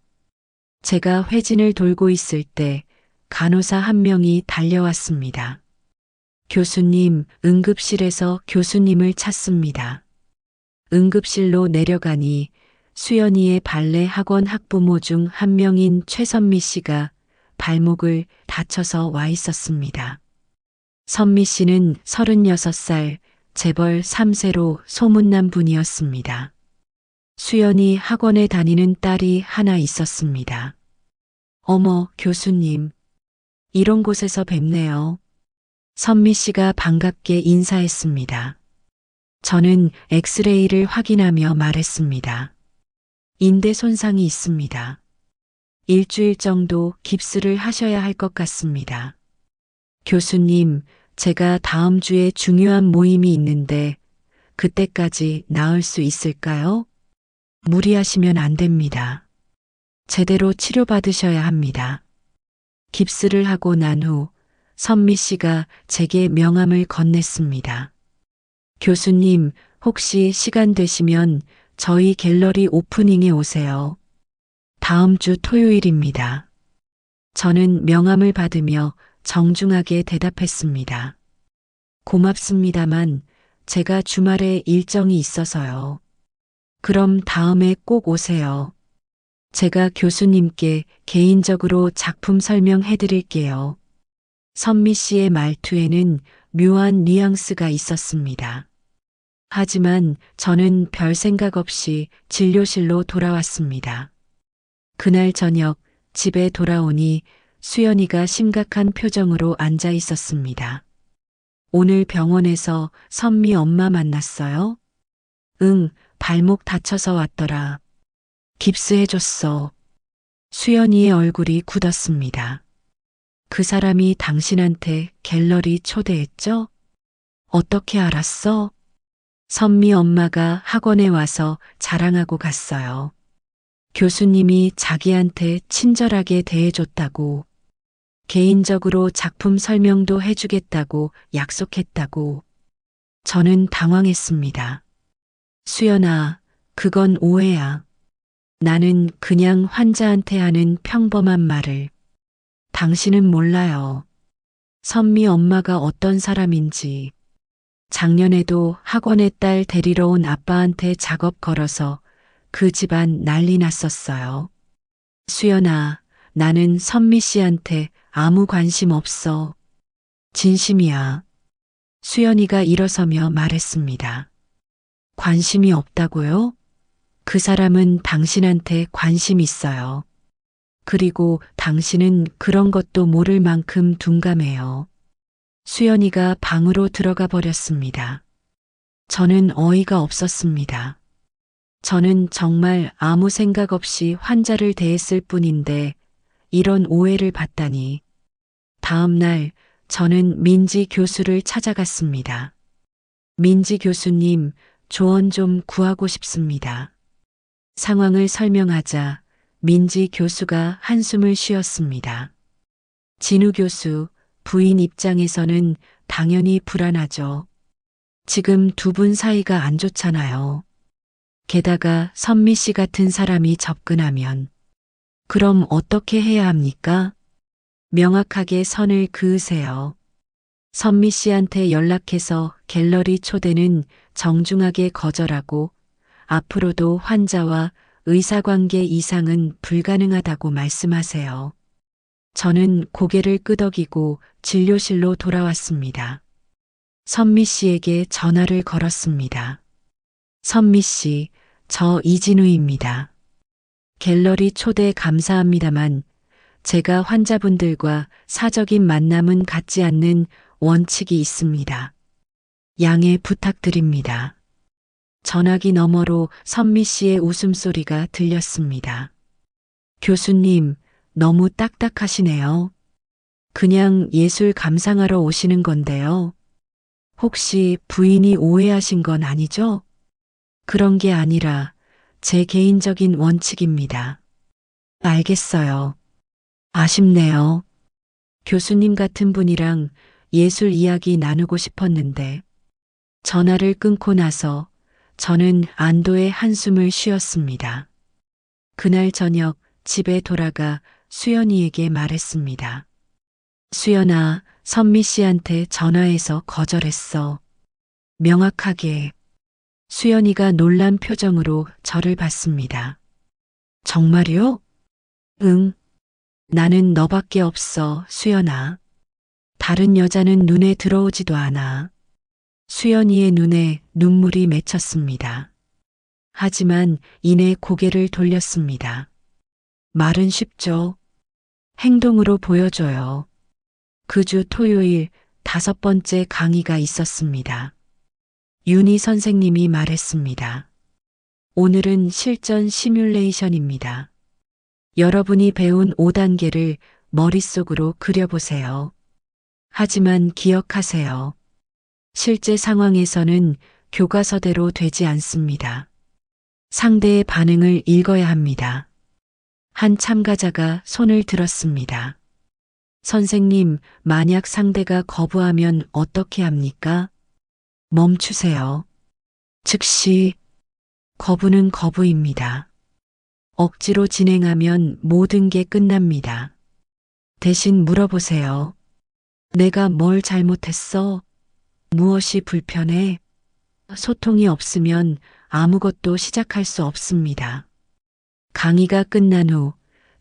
제가 회진을 돌고 있을 때 간호사 한 명이 달려왔습니다. 교수님, 응급실에서 교수님을 찾습니다. 응급실로 내려가니 수연이의 발레 학원 학부모 중 한 명인 최선미 씨가 발목을 다쳐서 와 있었습니다. 선미 씨는 36살, 재벌 3세로 소문난 분이었습니다. 수연이 학원에 다니는 딸이 하나 있었습니다. 어머, 교수님. 이런 곳에서 뵙네요. 선미 씨가 반갑게 인사했습니다. 저는 엑스레이를 확인하며 말했습니다. 인대 손상이 있습니다. 일주일 정도 깁스를 하셔야 할 것 같습니다. 교수님, 제가 다음 주에 중요한 모임이 있는데 그때까지 나을 수 있을까요? 무리하시면 안 됩니다. 제대로 치료받으셔야 합니다. 깁스를 하고 난 후 선미 씨가 제게 명함을 건넸습니다. 교수님, 혹시 시간 되시면 저희 갤러리 오프닝에 오세요. 다음 주 토요일입니다. 저는 명함을 받으며 정중하게 대답했습니다. 고맙습니다만 제가 주말에 일정이 있어서요. 그럼 다음에 꼭 오세요. 제가 교수님께 개인적으로 작품 설명해 드릴게요. 선미 씨의 말투에는 묘한 뉘앙스가 있었습니다. 하지만 저는 별 생각 없이 진료실로 돌아왔습니다. 그날 저녁 집에 돌아오니 수연이가 심각한 표정으로 앉아 있었습니다. 오늘 병원에서 선미 엄마 만났어요? 응, 발목 다쳐서 왔더라. 깁스해줬어. 수연이의 얼굴이 굳었습니다. 그 사람이 당신한테 갤러리 초대했죠? 어떻게 알았어? 선미 엄마가 학원에 와서 자랑하고 갔어요. 교수님이 자기한테 친절하게 대해줬다고, 개인적으로 작품 설명도 해주겠다고 약속했다고. 저는 당황했습니다. 수연아, 그건 오해야. 나는 그냥 환자한테 하는 평범한 말을. 당신은 몰라요. 선미 엄마가 어떤 사람인지. 작년에도 학원에 딸 데리러 온 아빠한테 작업 걸어서 그 집안 난리 났었어요. 수연아, 나는 선미 씨한테 아무 관심 없어. 진심이야. 수연이가 일어서며 말했습니다. 관심이 없다고요? 그 사람은 당신한테 관심 있어요. 그리고 당신은 그런 것도 모를 만큼 둔감해요. 수연이가 방으로 들어가 버렸습니다. 저는 어이가 없었습니다. 저는 정말 아무 생각 없이 환자를 대했을 뿐인데 이런 오해를 받다니. 다음 날 저는 민지 교수를 찾아갔습니다. 민지 교수님, 조언 좀 구하고 싶습니다. 상황을 설명하자 민지 교수가 한숨을 쉬었습니다. 진우 교수, 부인 입장에서는 당연히 불안하죠. 지금 두 분 사이가 안 좋잖아요. 게다가 선미 씨 같은 사람이 접근하면 그럼 어떻게 해야 합니까? 명확하게 선을 그으세요. 선미 씨한테 연락해서 갤러리 초대는 정중하게 거절하고 앞으로도 환자와 의사관계 이상은 불가능하다고 말씀하세요. 저는 고개를 끄덕이고 진료실로 돌아왔습니다. 선미 씨에게 전화를 걸었습니다. 선미 씨, 저 이진우입니다. 갤러리 초대 감사합니다만 제가 환자분들과 사적인 만남은 갖지 않는 원칙이 있습니다. 양해 부탁드립니다. 전화기 너머로 선미 씨의 웃음소리가 들렸습니다. 교수님, 너무 딱딱하시네요. 그냥 예술 감상하러 오시는 건데요. 혹시 부인이 오해하신 건 아니죠? 그런 게 아니라 제 개인적인 원칙입니다. 알겠어요. 아쉽네요. 교수님 같은 분이랑 예술 이야기 나누고 싶었는데 전화를 끊고 나서 저는 안도의 한숨을 쉬었습니다. 그날 저녁 집에 돌아가 수연이에게 말했습니다. 수연아, 선미 씨한테 전화해서 거절했어. 명확하게. 수연이가 놀란 표정으로 저를 봤습니다. 정말요? 응. 나는 너밖에 없어, 수연아. 다른 여자는 눈에 들어오지도 않아. 수연이의 눈에 눈물이 맺혔습니다. 하지만 이내 고개를 돌렸습니다. 말은 쉽죠. 행동으로 보여줘요. 그 주 토요일 5번째 강의가 있었습니다. 윤희 선생님이 말했습니다. 오늘은 실전 시뮬레이션입니다. 여러분이 배운 5단계를 머릿속으로 그려보세요. 하지만 기억하세요. 실제 상황에서는 교과서대로 되지 않습니다. 상대의 반응을 읽어야 합니다. 한 참가자가 손을 들었습니다. 선생님, 만약 상대가 거부하면 어떻게 합니까? 멈추세요. 즉시 거부는 거부입니다. 억지로 진행하면 모든 게 끝납니다. 대신 물어보세요. 내가 뭘 잘못했어? 무엇이 불편해? 소통이 없으면 아무것도 시작할 수 없습니다. 강의가 끝난 후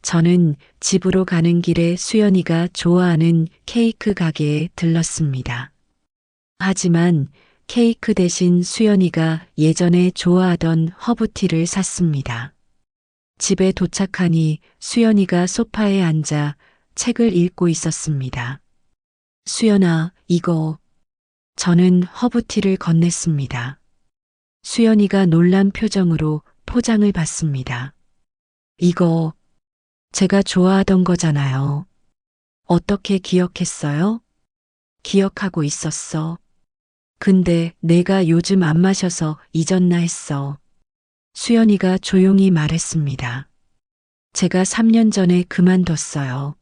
저는 집으로 가는 길에 수연이가 좋아하는 케이크 가게에 들렀습니다. 하지만 케이크 대신 수연이가 예전에 좋아하던 허브티를 샀습니다. 집에 도착하니 수연이가 소파에 앉아 책을 읽고 있었습니다. 수연아, 이거. 저는 허브티를 건넸습니다. 수연이가 놀란 표정으로 포장을 받습니다. 이거 제가 좋아하던 거잖아요. 어떻게 기억했어요? 기억하고 있었어. 근데 내가 요즘 안 마셔서 잊었나 했어. 수연이가 조용히 말했습니다. 제가 3년 전에 그만뒀어요.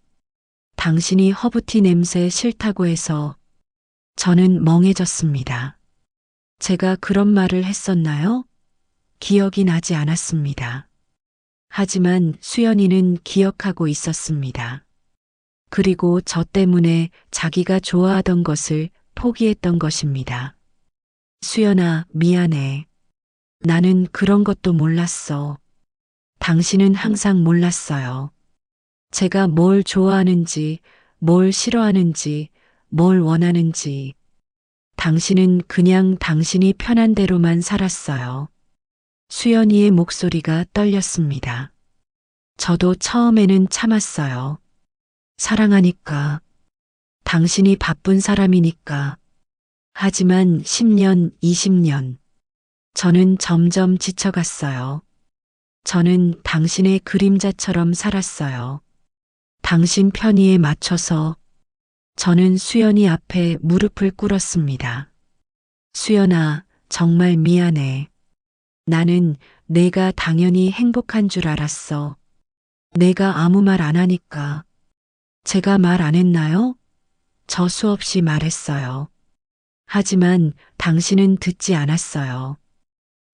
당신이 허브티 냄새 싫다고 해서 저는 멍해졌습니다. 제가 그런 말을 했었나요? 기억이 나지 않았습니다. 하지만 수연이는 기억하고 있었습니다. 그리고 저 때문에 자기가 좋아하던 것을 포기했던 것입니다. 수연아, 미안해. 나는 그런 것도 몰랐어. 당신은 항상 몰랐어요. 제가 뭘 좋아하는지, 뭘 싫어하는지, 뭘 원하는지. 당신은 그냥 당신이 편한 대로만 살았어요. 수연이의 목소리가 떨렸습니다. 저도 처음에는 참았어요. 사랑하니까. 당신이 바쁜 사람이니까. 하지만 10년, 20년. 저는 점점 지쳐갔어요. 저는 당신의 그림자처럼 살았어요. 당신 편의에 맞춰서 저는 수연이 앞에 무릎을 꿇었습니다. 수연아, 정말 미안해. 나는 내가 당연히 행복한 줄 알았어. 내가 아무 말 안 하니까. 제가 말 안 했나요? 저 수없이 말했어요. 하지만 당신은 듣지 않았어요.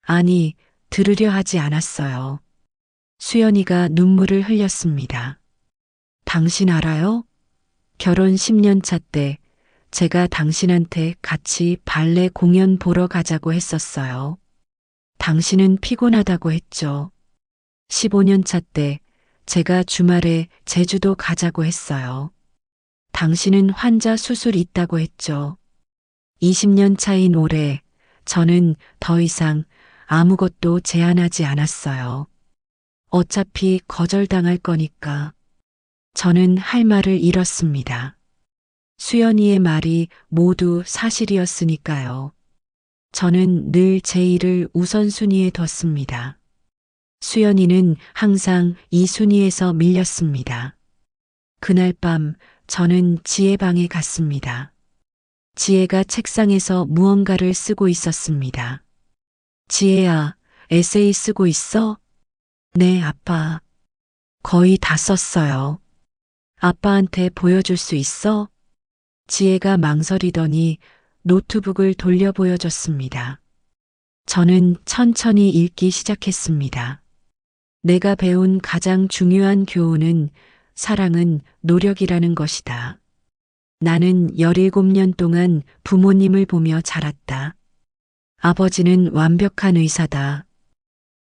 아니, 들으려 하지 않았어요. 수연이가 눈물을 흘렸습니다. 당신 알아요? 결혼 10년 차 때 제가 당신한테 같이 발레 공연 보러 가자고 했었어요. 당신은 피곤하다고 했죠. 15년 차 때 제가 주말에 제주도 가자고 했어요. 당신은 환자 수술 있다고 했죠. 20년 차인 올해 저는 더 이상 아무것도 제안하지 않았어요. 어차피 거절당할 거니까. 저는 할 말을 잃었습니다. 수연이의 말이 모두 사실이었으니까요. 저는 늘 제 일을 우선순위에 뒀습니다. 수연이는 항상 이 순위에서 밀렸습니다. 그날 밤 저는 지혜 방에 갔습니다. 지혜가 책상에서 무언가를 쓰고 있었습니다. 지혜야, 에세이 쓰고 있어? 네, 아빠. 거의 다 썼어요. 아빠한테 보여줄 수 있어? 지혜가 망설이더니 노트북을 돌려 보여줬습니다. 저는 천천히 읽기 시작했습니다. 내가 배운 가장 중요한 교훈은 사랑은 노력이라는 것이다. 나는 17년 동안 부모님을 보며 자랐다. 아버지는 완벽한 의사다.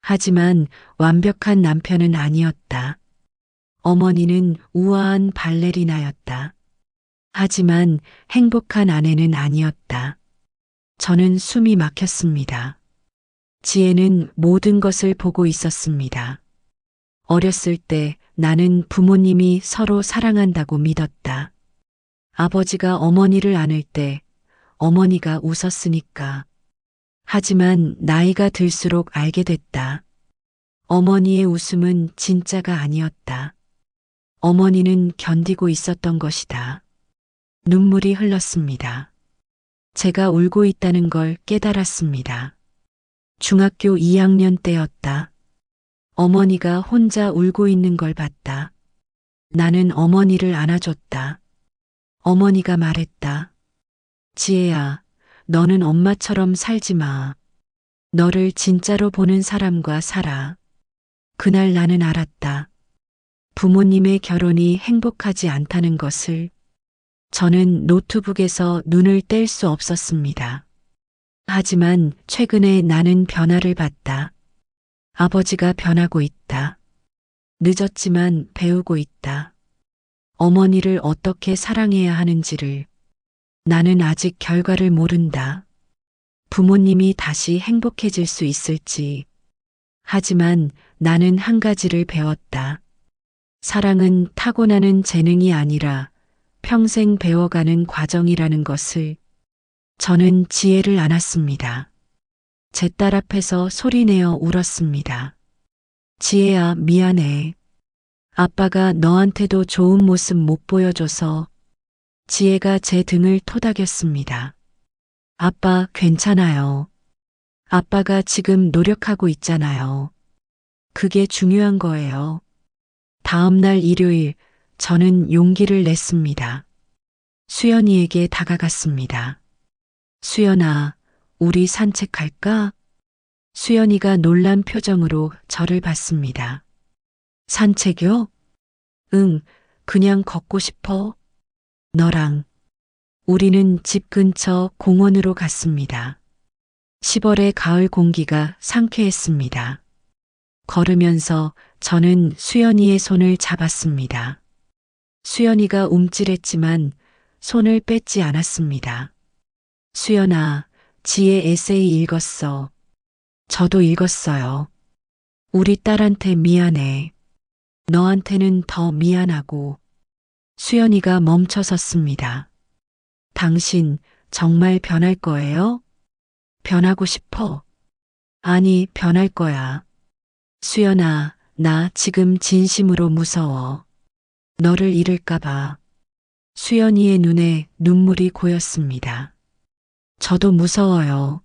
하지만 완벽한 남편은 아니었다. 어머니는 우아한 발레리나였다. 하지만 행복한 아내는 아니었다. 저는 숨이 막혔습니다. 지혜는 모든 것을 보고 있었습니다. 어렸을 때 나는 부모님이 서로 사랑한다고 믿었다. 아버지가 어머니를 안을 때 어머니가 웃었으니까. 하지만 나이가 들수록 알게 됐다. 어머니의 웃음은 진짜가 아니었다. 어머니는 견디고 있었던 것이다. 눈물이 흘렀습니다. 제가 울고 있다는 걸 깨달았습니다. 중학교 2학년 때였다. 어머니가 혼자 울고 있는 걸 봤다. 나는 어머니를 안아줬다. 어머니가 말했다. 지혜야, 너는 엄마처럼 살지 마. 너를 진짜로 보는 사람과 살아. 그날 나는 알았다. 부모님의 결혼이 행복하지 않다는 것을. 저는 노트북에서 눈을 뗄 수 없었습니다. 하지만 최근에 나는 변화를 봤다. 아버지가 변하고 있다. 늦었지만 배우고 있다. 어머니를 어떻게 사랑해야 하는지를. 나는 아직 결과를 모른다. 부모님이 다시 행복해질 수 있을지. 하지만 나는 한 가지를 배웠다. 사랑은 타고나는 재능이 아니라 평생 배워가는 과정이라는 것을. 저는 지혜를 안았습니다. 제 딸 앞에서 소리내어 울었습니다. 지혜야, 미안해. 아빠가 너한테도 좋은 모습 못 보여줘서. 지혜가 제 등을 토닥였습니다. 아빠, 괜찮아요. 아빠가 지금 노력하고 있잖아요. 그게 중요한 거예요. 다음 날 일요일, 저는 용기를 냈습니다. 수연이에게 다가갔습니다. 수연아, 우리 산책할까? 수연이가 놀란 표정으로 저를 봤습니다. 산책요? 응, 그냥 걷고 싶어. 너랑. 우리는 집 근처 공원으로 갔습니다. 10월의 가을 공기가 상쾌했습니다. 걸으면서 저는 수연이의 손을 잡았습니다. 수연이가 움찔했지만 손을 뺏지 않았습니다. 수연아, 지혜 에세이 읽었어. 저도 읽었어요. 우리 딸한테 미안해. 너한테는 더 미안하고. 수연이가 멈춰 섰습니다. 당신 정말 변할 거예요? 변하고 싶어. 아니, 변할 거야. 수연아, 나 지금 진심으로 무서워. 너를 잃을까봐. 수연이의 눈에 눈물이 고였습니다. 저도 무서워요.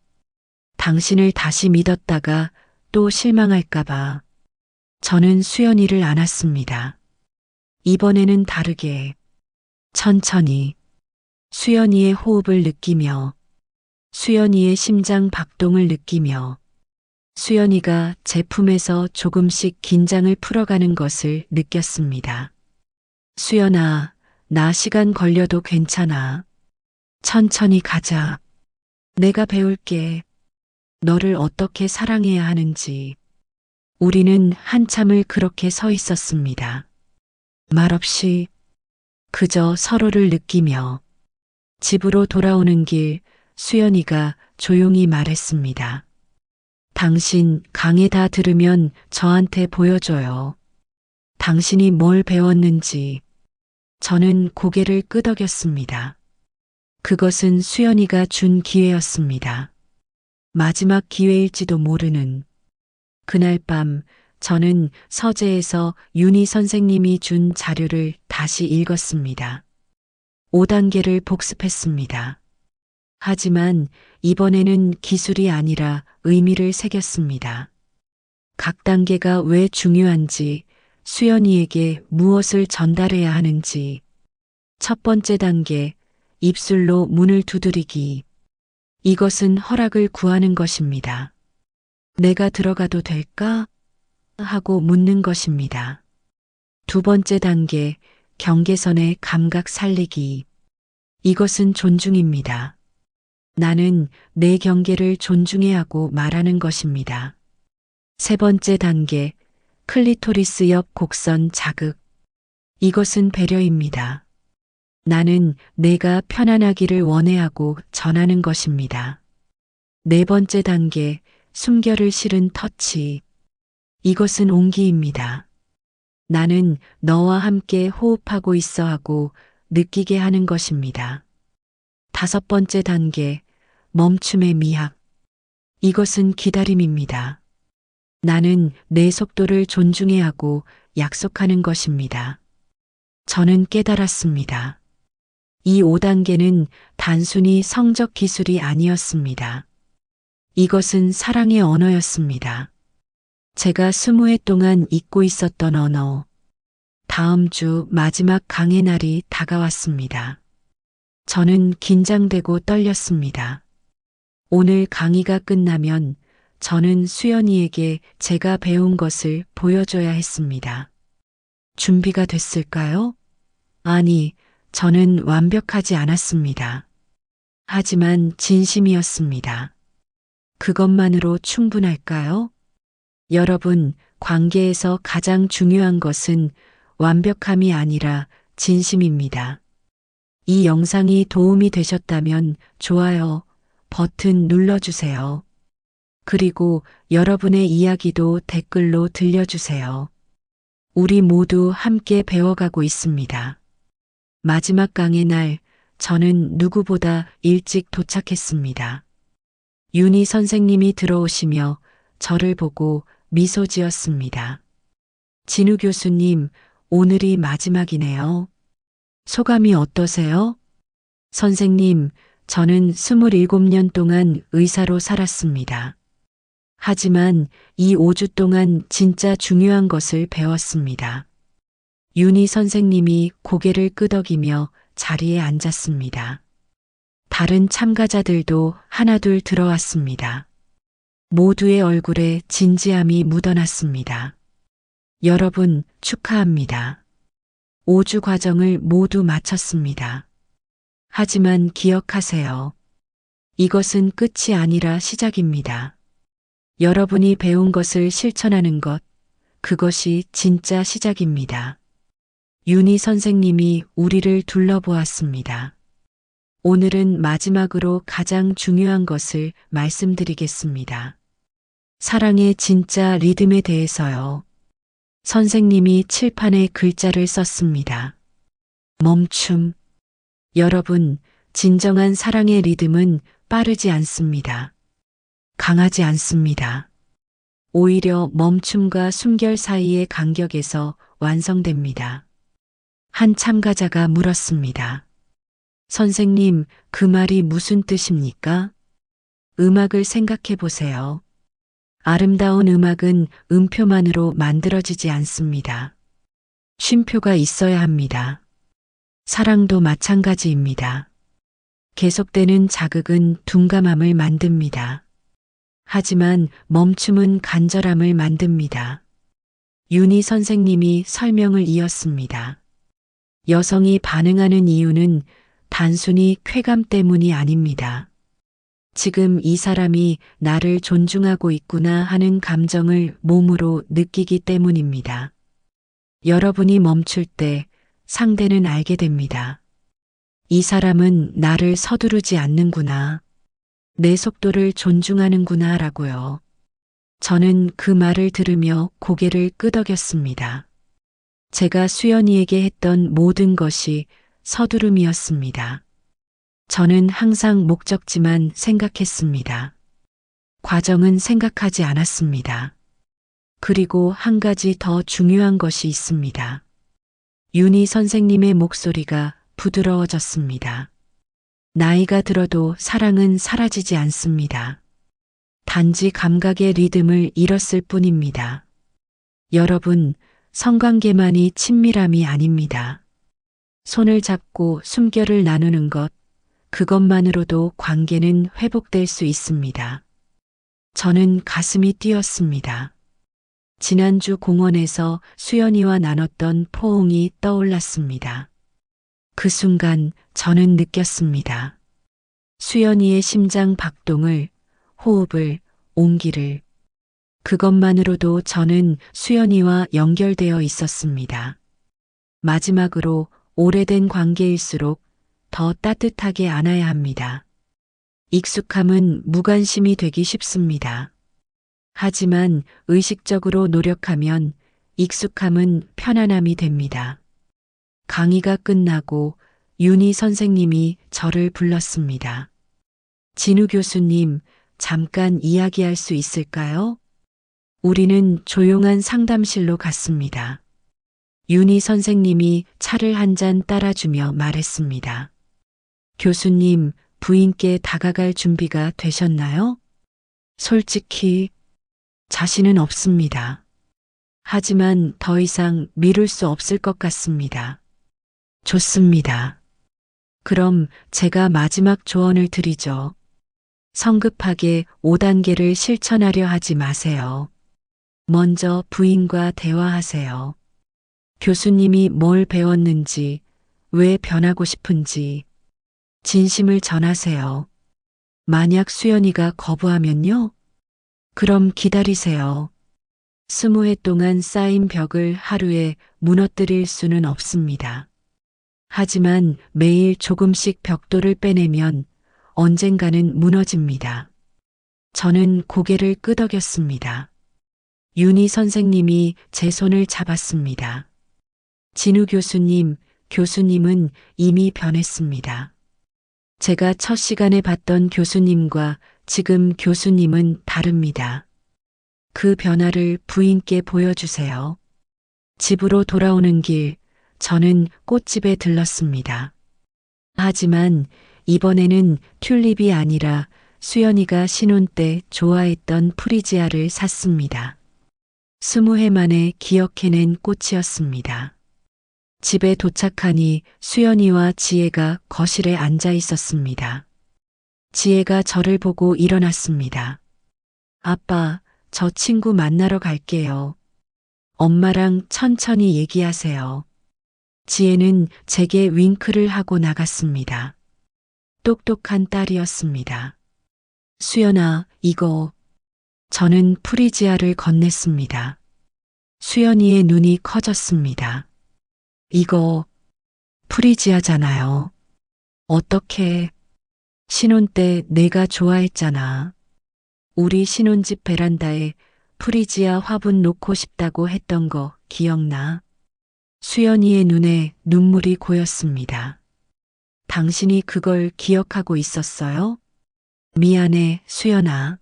당신을 다시 믿었다가 또 실망할까봐. 저는 수연이를 안았습니다. 이번에는 다르게, 천천히, 수연이의 호흡을 느끼며, 수연이의 심장 박동을 느끼며, 수연이가 제 품에서 조금씩 긴장을 풀어가는 것을 느꼈습니다. 수연아, 나 시간 걸려도 괜찮아. 천천히 가자. 내가 배울게. 너를 어떻게 사랑해야 하는지. 우리는 한참을 그렇게 서 있었습니다. 말없이 그저 서로를 느끼며 집으로 돌아오는 길 수연이가 조용히 말했습니다. 당신 강의 다 들으면 저한테 보여줘요. 당신이 뭘 배웠는지. 저는 고개를 끄덕였습니다. 그것은 수연이가 준 기회였습니다. 마지막 기회일지도 모르는. 그날 밤 저는 서재에서 윤희 선생님이 준 자료를 다시 읽었습니다. 5단계를 복습했습니다. 하지만 이번에는 기술이 아니라 의미를 새겼습니다. 각 단계가 왜 중요한지, 수연이에게 무엇을 전달해야 하는지. 첫 번째 단계, 입술로 문을 두드리기. 이것은 허락을 구하는 것입니다. 내가 들어가도 될까? 하고 묻는 것입니다. 두 번째 단계, 경계선의 감각 살리기. 이것은 존중입니다. 나는 내 경계를 존중해야 하고 말하는 것입니다. 세 번째 단계, 클리토리스 옆 곡선 자극. 이것은 배려입니다. 나는 내가 편안하기를 원해하고 전하는 것입니다. 네 번째 단계, 숨결을 실은 터치. 이것은 온기입니다. 나는 너와 함께 호흡하고 있어 하고 느끼게 하는 것입니다. 다섯 번째 단계, 멈춤의 미학. 이것은 기다림입니다. 나는 내 속도를 존중해야 하고 약속하는 것입니다. 저는 깨달았습니다. 이 5단계는 단순히 성적 기술이 아니었습니다. 이것은 사랑의 언어였습니다. 제가 20회 동안 잊고 있었던 언어. 다음 주 마지막 강의 날이 다가왔습니다. 저는 긴장되고 떨렸습니다. 오늘 강의가 끝나면 저는 수연이에게 제가 배운 것을 보여줘야 했습니다. 준비가 됐을까요? 아니, 저는 완벽하지 않았습니다. 하지만 진심이었습니다. 그것만으로 충분할까요? 여러분, 관계에서 가장 중요한 것은 완벽함이 아니라 진심입니다. 이 영상이 도움이 되셨다면 좋아요 버튼 눌러주세요. 그리고 여러분의 이야기도 댓글로 들려주세요. 우리 모두 함께 배워가고 있습니다. 마지막 강의 날 저는 누구보다 일찍 도착했습니다. 윤희 선생님이 들어오시며 저를 보고 미소 지었습니다. 진우 교수님, 오늘이 마지막이네요. 소감이 어떠세요? 선생님, 저는 27년 동안 의사로 살았습니다. 하지만 이 5주 동안 진짜 중요한 것을 배웠습니다. 윤희 선생님이 고개를 끄덕이며 자리에 앉았습니다. 다른 참가자들도 하나둘 들어왔습니다. 모두의 얼굴에 진지함이 묻어났습니다. 여러분, 축하합니다. 5주 과정을 모두 마쳤습니다. 하지만 기억하세요. 이것은 끝이 아니라 시작입니다. 여러분이 배운 것을 실천하는 것, 그것이 진짜 시작입니다. 윤희 선생님이 우리를 둘러보았습니다. 오늘은 마지막으로 가장 중요한 것을 말씀드리겠습니다. 사랑의 진짜 리듬에 대해서요. 선생님이 칠판에 글자를 썼습니다. 멈춤. 여러분, 진정한 사랑의 리듬은 빠르지 않습니다. 강하지 않습니다. 오히려 멈춤과 숨결 사이의 간격에서 완성됩니다. 한 참가자가 물었습니다. 선생님, 그 말이 무슨 뜻입니까? 음악을 생각해 보세요. 아름다운 음악은 음표만으로 만들어지지 않습니다. 쉼표가 있어야 합니다. 사랑도 마찬가지입니다. 계속되는 자극은 둔감함을 만듭니다. 하지만 멈춤은 간절함을 만듭니다. 윤희 선생님이 설명을 이었습니다. 여성이 반응하는 이유는 단순히 쾌감 때문이 아닙니다. 지금 이 사람이 나를 존중하고 있구나 하는 감정을 몸으로 느끼기 때문입니다. 여러분이 멈출 때 상대는 알게 됩니다. 이 사람은 나를 서두르지 않는구나. 내 속도를 존중하는구나 라고요. 저는 그 말을 들으며 고개를 끄덕였습니다. 제가 수연이에게 했던 모든 것이 서두름이었습니다. 저는 항상 목적지만 생각했습니다. 과정은 생각하지 않았습니다. 그리고 한 가지 더 중요한 것이 있습니다. 윤희 선생님의 목소리가 부드러워졌습니다. 나이가 들어도 사랑은 사라지지 않습니다. 단지 감각의 리듬을 잃었을 뿐입니다. 여러분, 성관계만이 친밀함이 아닙니다. 손을 잡고 숨결을 나누는 것, 그것만으로도 관계는 회복될 수 있습니다. 저는 가슴이 뛰었습니다. 지난주 공원에서 수연이와 나눴던 포옹이 떠올랐습니다. 그 순간 저는 느꼈습니다. 수연이의 심장 박동을, 호흡을, 온기를. 그것만으로도 저는 수연이와 연결되어 있었습니다. 마지막으로 오래된 관계일수록 더 따뜻하게 안아야 합니다. 익숙함은 무관심이 되기 쉽습니다. 하지만 의식적으로 노력하면 익숙함은 편안함이 됩니다. 강의가 끝나고 윤희 선생님이 저를 불렀습니다. 진우 교수님, 잠깐 이야기할 수 있을까요? 우리는 조용한 상담실로 갔습니다. 윤희 선생님이 차를 한 잔 따라주며 말했습니다. 교수님, 부인께 다가갈 준비가 되셨나요? 솔직히 자신은 없습니다. 하지만 더 이상 미룰 수 없을 것 같습니다. 좋습니다. 그럼 제가 마지막 조언을 드리죠. 성급하게 5단계를 실천하려 하지 마세요. 먼저 부인과 대화하세요. 교수님이 뭘 배웠는지, 왜 변하고 싶은지, 진심을 전하세요. 만약 수연이가 거부하면요? 그럼 기다리세요. 20회 동안 쌓인 벽을 하루에 무너뜨릴 수는 없습니다. 하지만 매일 조금씩 벽돌을 빼내면 언젠가는 무너집니다. 저는 고개를 끄덕였습니다. 윤희 선생님이 제 손을 잡았습니다. 진우 교수님, 교수님은 이미 변했습니다. 제가 첫 시간에 봤던 교수님과 지금 교수님은 다릅니다. 그 변화를 부인께 보여주세요. 집으로 돌아오는 길, 저는 꽃집에 들렀습니다. 하지만 이번에는 튤립이 아니라 수연이가 신혼 때 좋아했던 프리지아를 샀습니다. 20회 만에 기억해낸 꽃이었습니다. 집에 도착하니 수연이와 지혜가 거실에 앉아 있었습니다. 지혜가 저를 보고 일어났습니다. 아빠, 저 친구 만나러 갈게요. 엄마랑 천천히 얘기하세요. 지혜는 제게 윙크를 하고 나갔습니다. 똑똑한 딸이었습니다. 수연아, 이거. 저는 프리지아를 건넸습니다. 수연이의 눈이 커졌습니다. 이거 프리지아잖아요. 어떻게? 신혼 때 내가 좋아했잖아. 우리 신혼집 베란다에 프리지아 화분 놓고 싶다고 했던 거 기억나? 수연이의 눈에 눈물이 고였습니다. 당신이 그걸 기억하고 있었어요? 미안해, 수연아.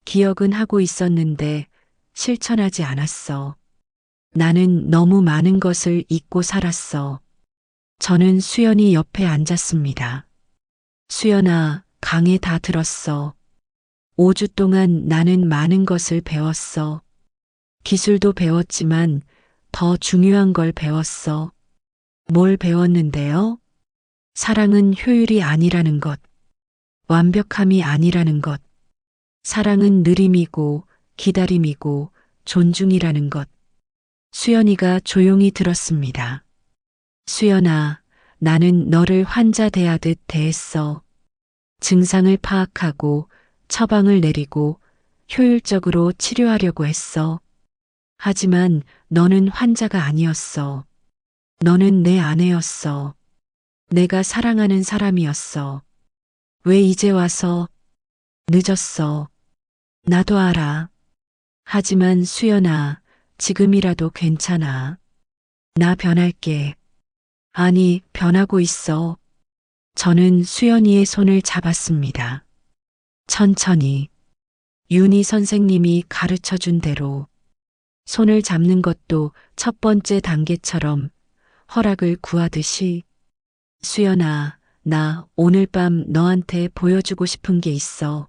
기억은 하고 있었는데 실천하지 않았어. 나는 너무 많은 것을 잊고 살았어. 저는 수연이 옆에 앉았습니다. 수연아, 강의 다 들었어. 5주 동안 나는 많은 것을 배웠어. 기술도 배웠지만 더 중요한 걸 배웠어. 뭘 배웠는데요? 사랑은 효율이 아니라는 것, 완벽함이 아니라는 것, 사랑은 느림이고 기다림이고 존중이라는 것. 수연이가 조용히 들었습니다. 수연아, 나는 너를 환자 대하듯 대했어. 증상을 파악하고 처방을 내리고 효율적으로 치료하려고 했어. 하지만 너는 환자가 아니었어. 너는 내 아내였어. 내가 사랑하는 사람이었어. 왜 이제 와서? 늦었어. 나도 알아. 하지만 수연아, 지금이라도 괜찮아. 나 변할게. 아니, 변하고 있어. 저는 수연이의 손을 잡았습니다. 천천히. 윤희 선생님이 가르쳐 준 대로. 손을 잡는 것도 첫 번째 단계처럼 허락을 구하듯이. 수연아, 나 오늘 밤 너한테 보여주고 싶은 게 있어.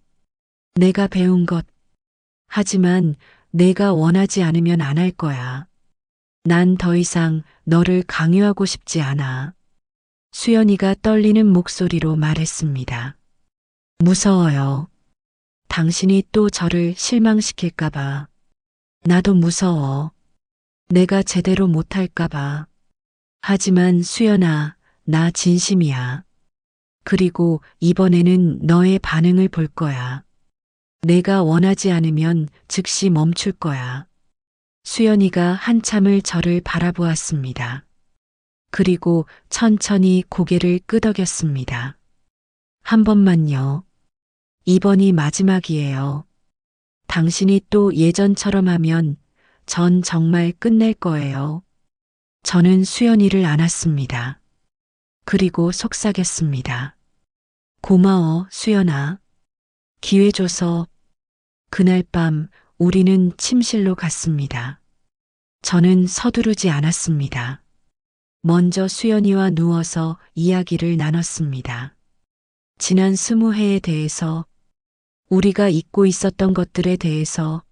내가 배운 것. 하지만 내가 원하지 않으면 안 할 거야. 난 더 이상 너를 강요하고 싶지 않아. 수연이가 떨리는 목소리로 말했습니다. 무서워요. 당신이 또 저를 실망시킬까봐. 나도 무서워. 내가 제대로 못할까봐. 하지만 수연아, 나 진심이야. 그리고 이번에는 너의 반응을 볼 거야. 내가 원하지 않으면 즉시 멈출 거야. 수연이가 한참을 저를 바라보았습니다. 그리고 천천히 고개를 끄덕였습니다. 한 번만요. 이번이 마지막이에요. 당신이 또 예전처럼 하면 전 정말 끝낼 거예요. 저는 수연이를 안았습니다. 그리고 속삭였습니다. 고마워, 수연아. 기회 줘서. 그날 밤 우리는 침실로 갔습니다. 저는 서두르지 않았습니다. 먼저 수연이와 누워서 이야기를 나눴습니다. 지난 20회에 대해서, 우리가 잊고 있었던 것들에 대해서.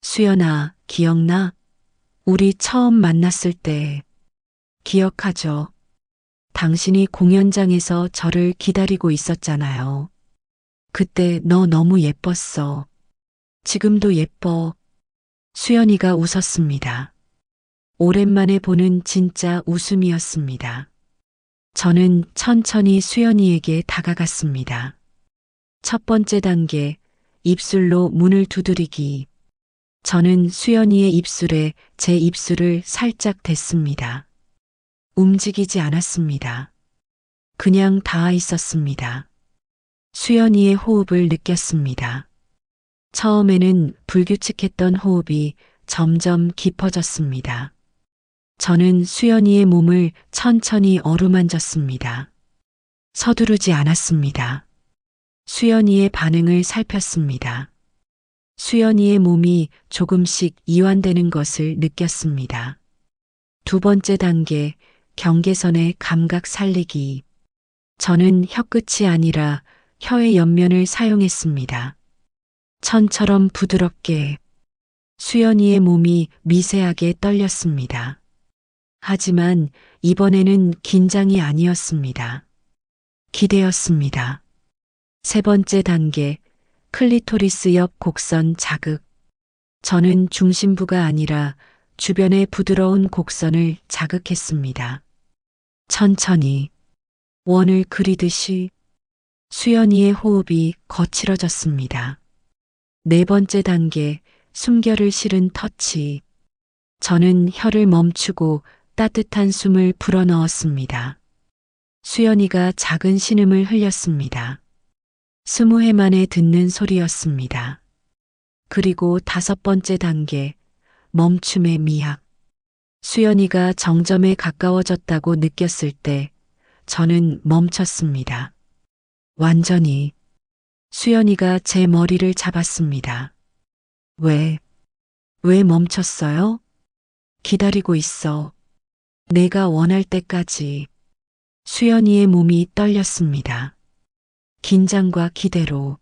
수연아, 기억나? 우리 처음 만났을 때. 기억하죠? 당신이 공연장에서 저를 기다리고 있었잖아요. 그때 너 너무 예뻤어. 지금도 예뻐. 수연이가 웃었습니다. 오랜만에 보는 진짜 웃음이었습니다. 저는 천천히 수연이에게 다가갔습니다. 첫 번째 단계, 입술로 문을 두드리기. 저는 수연이의 입술에 제 입술을 살짝 댔습니다. 움직이지 않았습니다. 그냥 닿아 있었습니다. 수연이의 호흡을 느꼈습니다. 처음에는 불규칙했던 호흡이 점점 깊어졌습니다. 저는 수연이의 몸을 천천히 어루만졌습니다. 서두르지 않았습니다. 수연이의 반응을 살폈습니다. 수연이의 몸이 조금씩 이완되는 것을 느꼈습니다. 두 번째 단계, 경계선의 감각 살리기. 저는 혀끝이 아니라 혀의 옆면을 사용했습니다. 천처럼 부드럽게. 수연이의 몸이 미세하게 떨렸습니다. 하지만 이번에는 긴장이 아니었습니다. 기대였습니다. 세 번째 단계, 클리토리스 옆 곡선 자극. 저는 중심부가 아니라 주변의 부드러운 곡선을 자극했습니다. 천천히, 원을 그리듯이. 수연이의 호흡이 거칠어졌습니다. 네 번째 단계, 숨결을 실은 터치. 저는 혀를 멈추고 따뜻한 숨을 불어넣었습니다. 수연이가 작은 신음을 흘렸습니다. 20회 만에 듣는 소리였습니다. 그리고 다섯 번째 단계, 멈춤의 미학. 수연이가 정점에 가까워졌다고 느꼈을 때 저는 멈췄습니다. 완전히. 수연이가 제 머리를 잡았습니다. 왜 멈췄어요? 기다리고 있어. 내가 원할 때까지. 수연이의 몸이 떨렸습니다. 긴장과 기대로.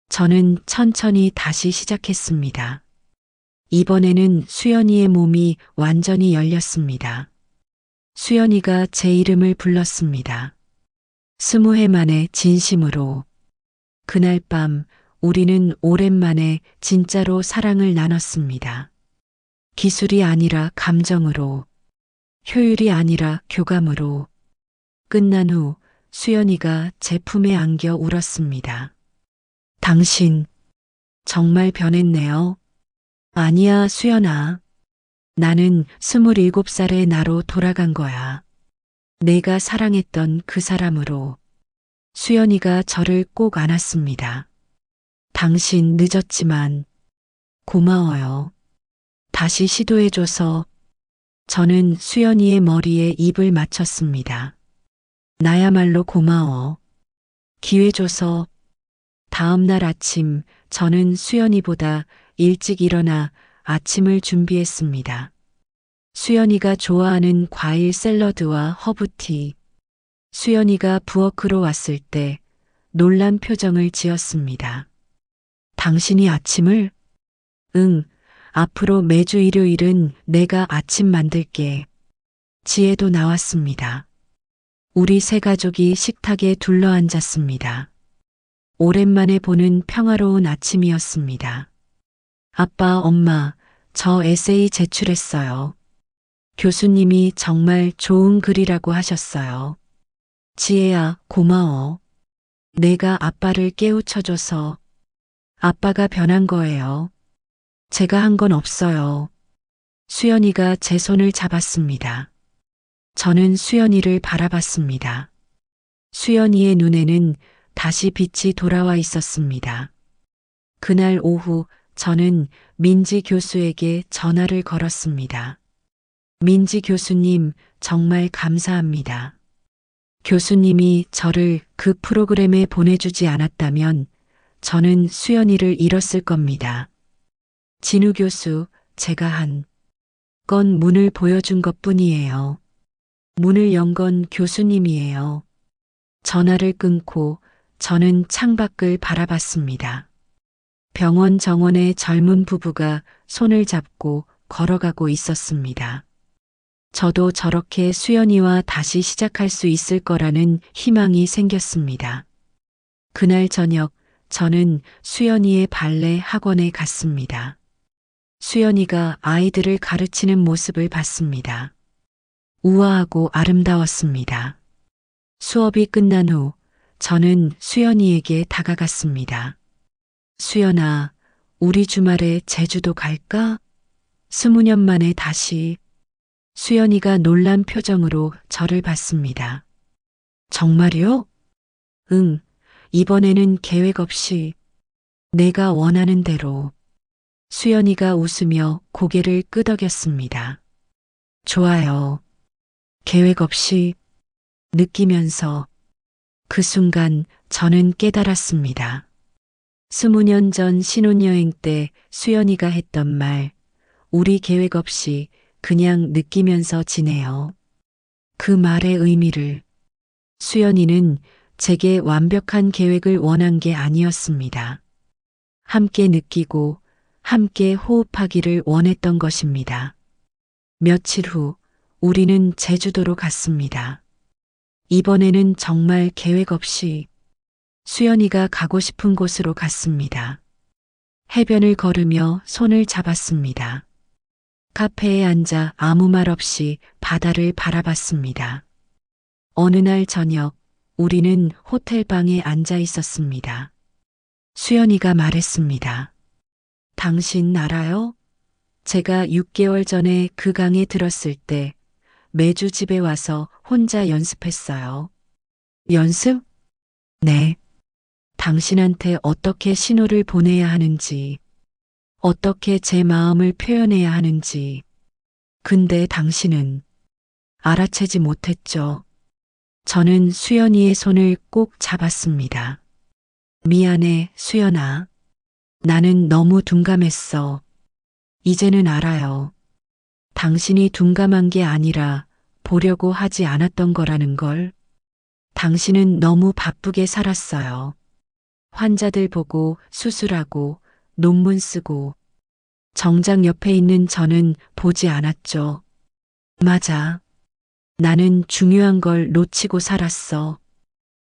저는 천천히 다시 시작했습니다. 이번에는 수연이의 몸이 완전히 열렸습니다. 수연이가 제 이름을 불렀습니다. 20회 만에 진심으로. 그날 밤 우리는 오랜만에 진짜로 사랑을 나눴습니다. 기술이 아니라 감정으로, 효율이 아니라 교감으로. 끝난 후 수연이가 제 품에 안겨 울었습니다. 당신 정말 변했네요. 아니야, 수연아. 나는 27살의 나로 돌아간 거야. 내가 사랑했던 그 사람으로. 수연이가 저를 꼭 안았습니다. 당신 늦었지만 고마워요. 다시 시도해줘서. 저는 수연이의 머리에 입을 맞췄습니다. 나야말로 고마워. 기회 줘서. 다음 날 아침 저는 수연이보다 일찍 일어나 아침을 준비했습니다. 수연이가 좋아하는 과일 샐러드와 허브티. 수연이가 부엌으로 왔을 때 놀란 표정을 지었습니다. 당신이 아침을? 응, 앞으로 매주 일요일은 내가 아침 만들게. 지혜도 나왔습니다. 우리 세 가족이 식탁에 둘러앉았습니다. 오랜만에 보는 평화로운 아침이었습니다. 아빠, 엄마, 저 에세이 제출했어요. 교수님이 정말 좋은 글이라고 하셨어요. 지혜야, 고마워. 내가 아빠를 깨우쳐줘서. 아빠가 변한 거예요. 제가 한 건 없어요. 수연이가 제 손을 잡았습니다. 저는 수연이를 바라봤습니다. 수연이의 눈에는 다시 빛이 돌아와 있었습니다. 그날 오후 저는 민지 교수에게 전화를 걸었습니다. 민지 교수님, 정말 감사합니다. 교수님이 저를 그 프로그램에 보내주지 않았다면 저는 수연이를 잃었을 겁니다. 진우 교수, 제가 한 건 문을 보여준 것뿐이에요. 문을 연 건 교수님이에요. 전화를 끊고 저는 창밖을 바라봤습니다. 병원 정원에 젊은 부부가 손을 잡고 걸어가고 있었습니다. 저도 저렇게 수연이와 다시 시작할 수 있을 거라는 희망이 생겼습니다. 그날 저녁 저는 수연이의 발레 학원에 갔습니다. 수연이가 아이들을 가르치는 모습을 봤습니다. 우아하고 아름다웠습니다. 수업이 끝난 후 저는 수연이에게 다가갔습니다. 수연아, 우리 주말에 제주도 갈까? 20년 만에 다시. 수연이가 놀란 표정으로 저를 봤습니다. 정말요? 응, 이번에는 계획 없이 내가 원하는 대로. 수연이가 웃으며 고개를 끄덕였습니다. 좋아요. 계획 없이. 느끼면서. 그 순간 저는 깨달았습니다. 20년 전 신혼여행 때 수연이가 했던 말, 우리 계획 없이 그냥 느끼면서 지내요. 그 말의 의미를. 수연이는 제게 완벽한 계획을 원한 게 아니었습니다. 함께 느끼고 함께 호흡하기를 원했던 것입니다. 며칠 후 우리는 제주도로 갔습니다. 이번에는 정말 계획 없이 수연이가 가고 싶은 곳으로 갔습니다. 해변을 걸으며 손을 잡았습니다. 카페에 앉아 아무 말 없이 바다를 바라봤습니다. 어느 날 저녁 우리는 호텔방에 앉아 있었습니다. 수연이가 말했습니다. 당신 알아요? 제가 6개월 전에 그 강에 들었을 때 매주 집에 와서 혼자 연습했어요. 연습? 네. 당신한테 어떻게 신호를 보내야 하는지, 어떻게 제 마음을 표현해야 하는지. 근데 당신은 알아채지 못했죠. 저는 수연이의 손을 꼭 잡았습니다. 미안해, 수연아. 나는 너무 둔감했어. 이제는 알아요. 당신이 둔감한 게 아니라 보려고 하지 않았던 거라는 걸. 당신은 너무 바쁘게 살았어요. 환자들 보고 수술하고 논문 쓰고 정작 옆에 있는 저는 보지 않았죠. 맞아. 나는 중요한 걸 놓치고 살았어.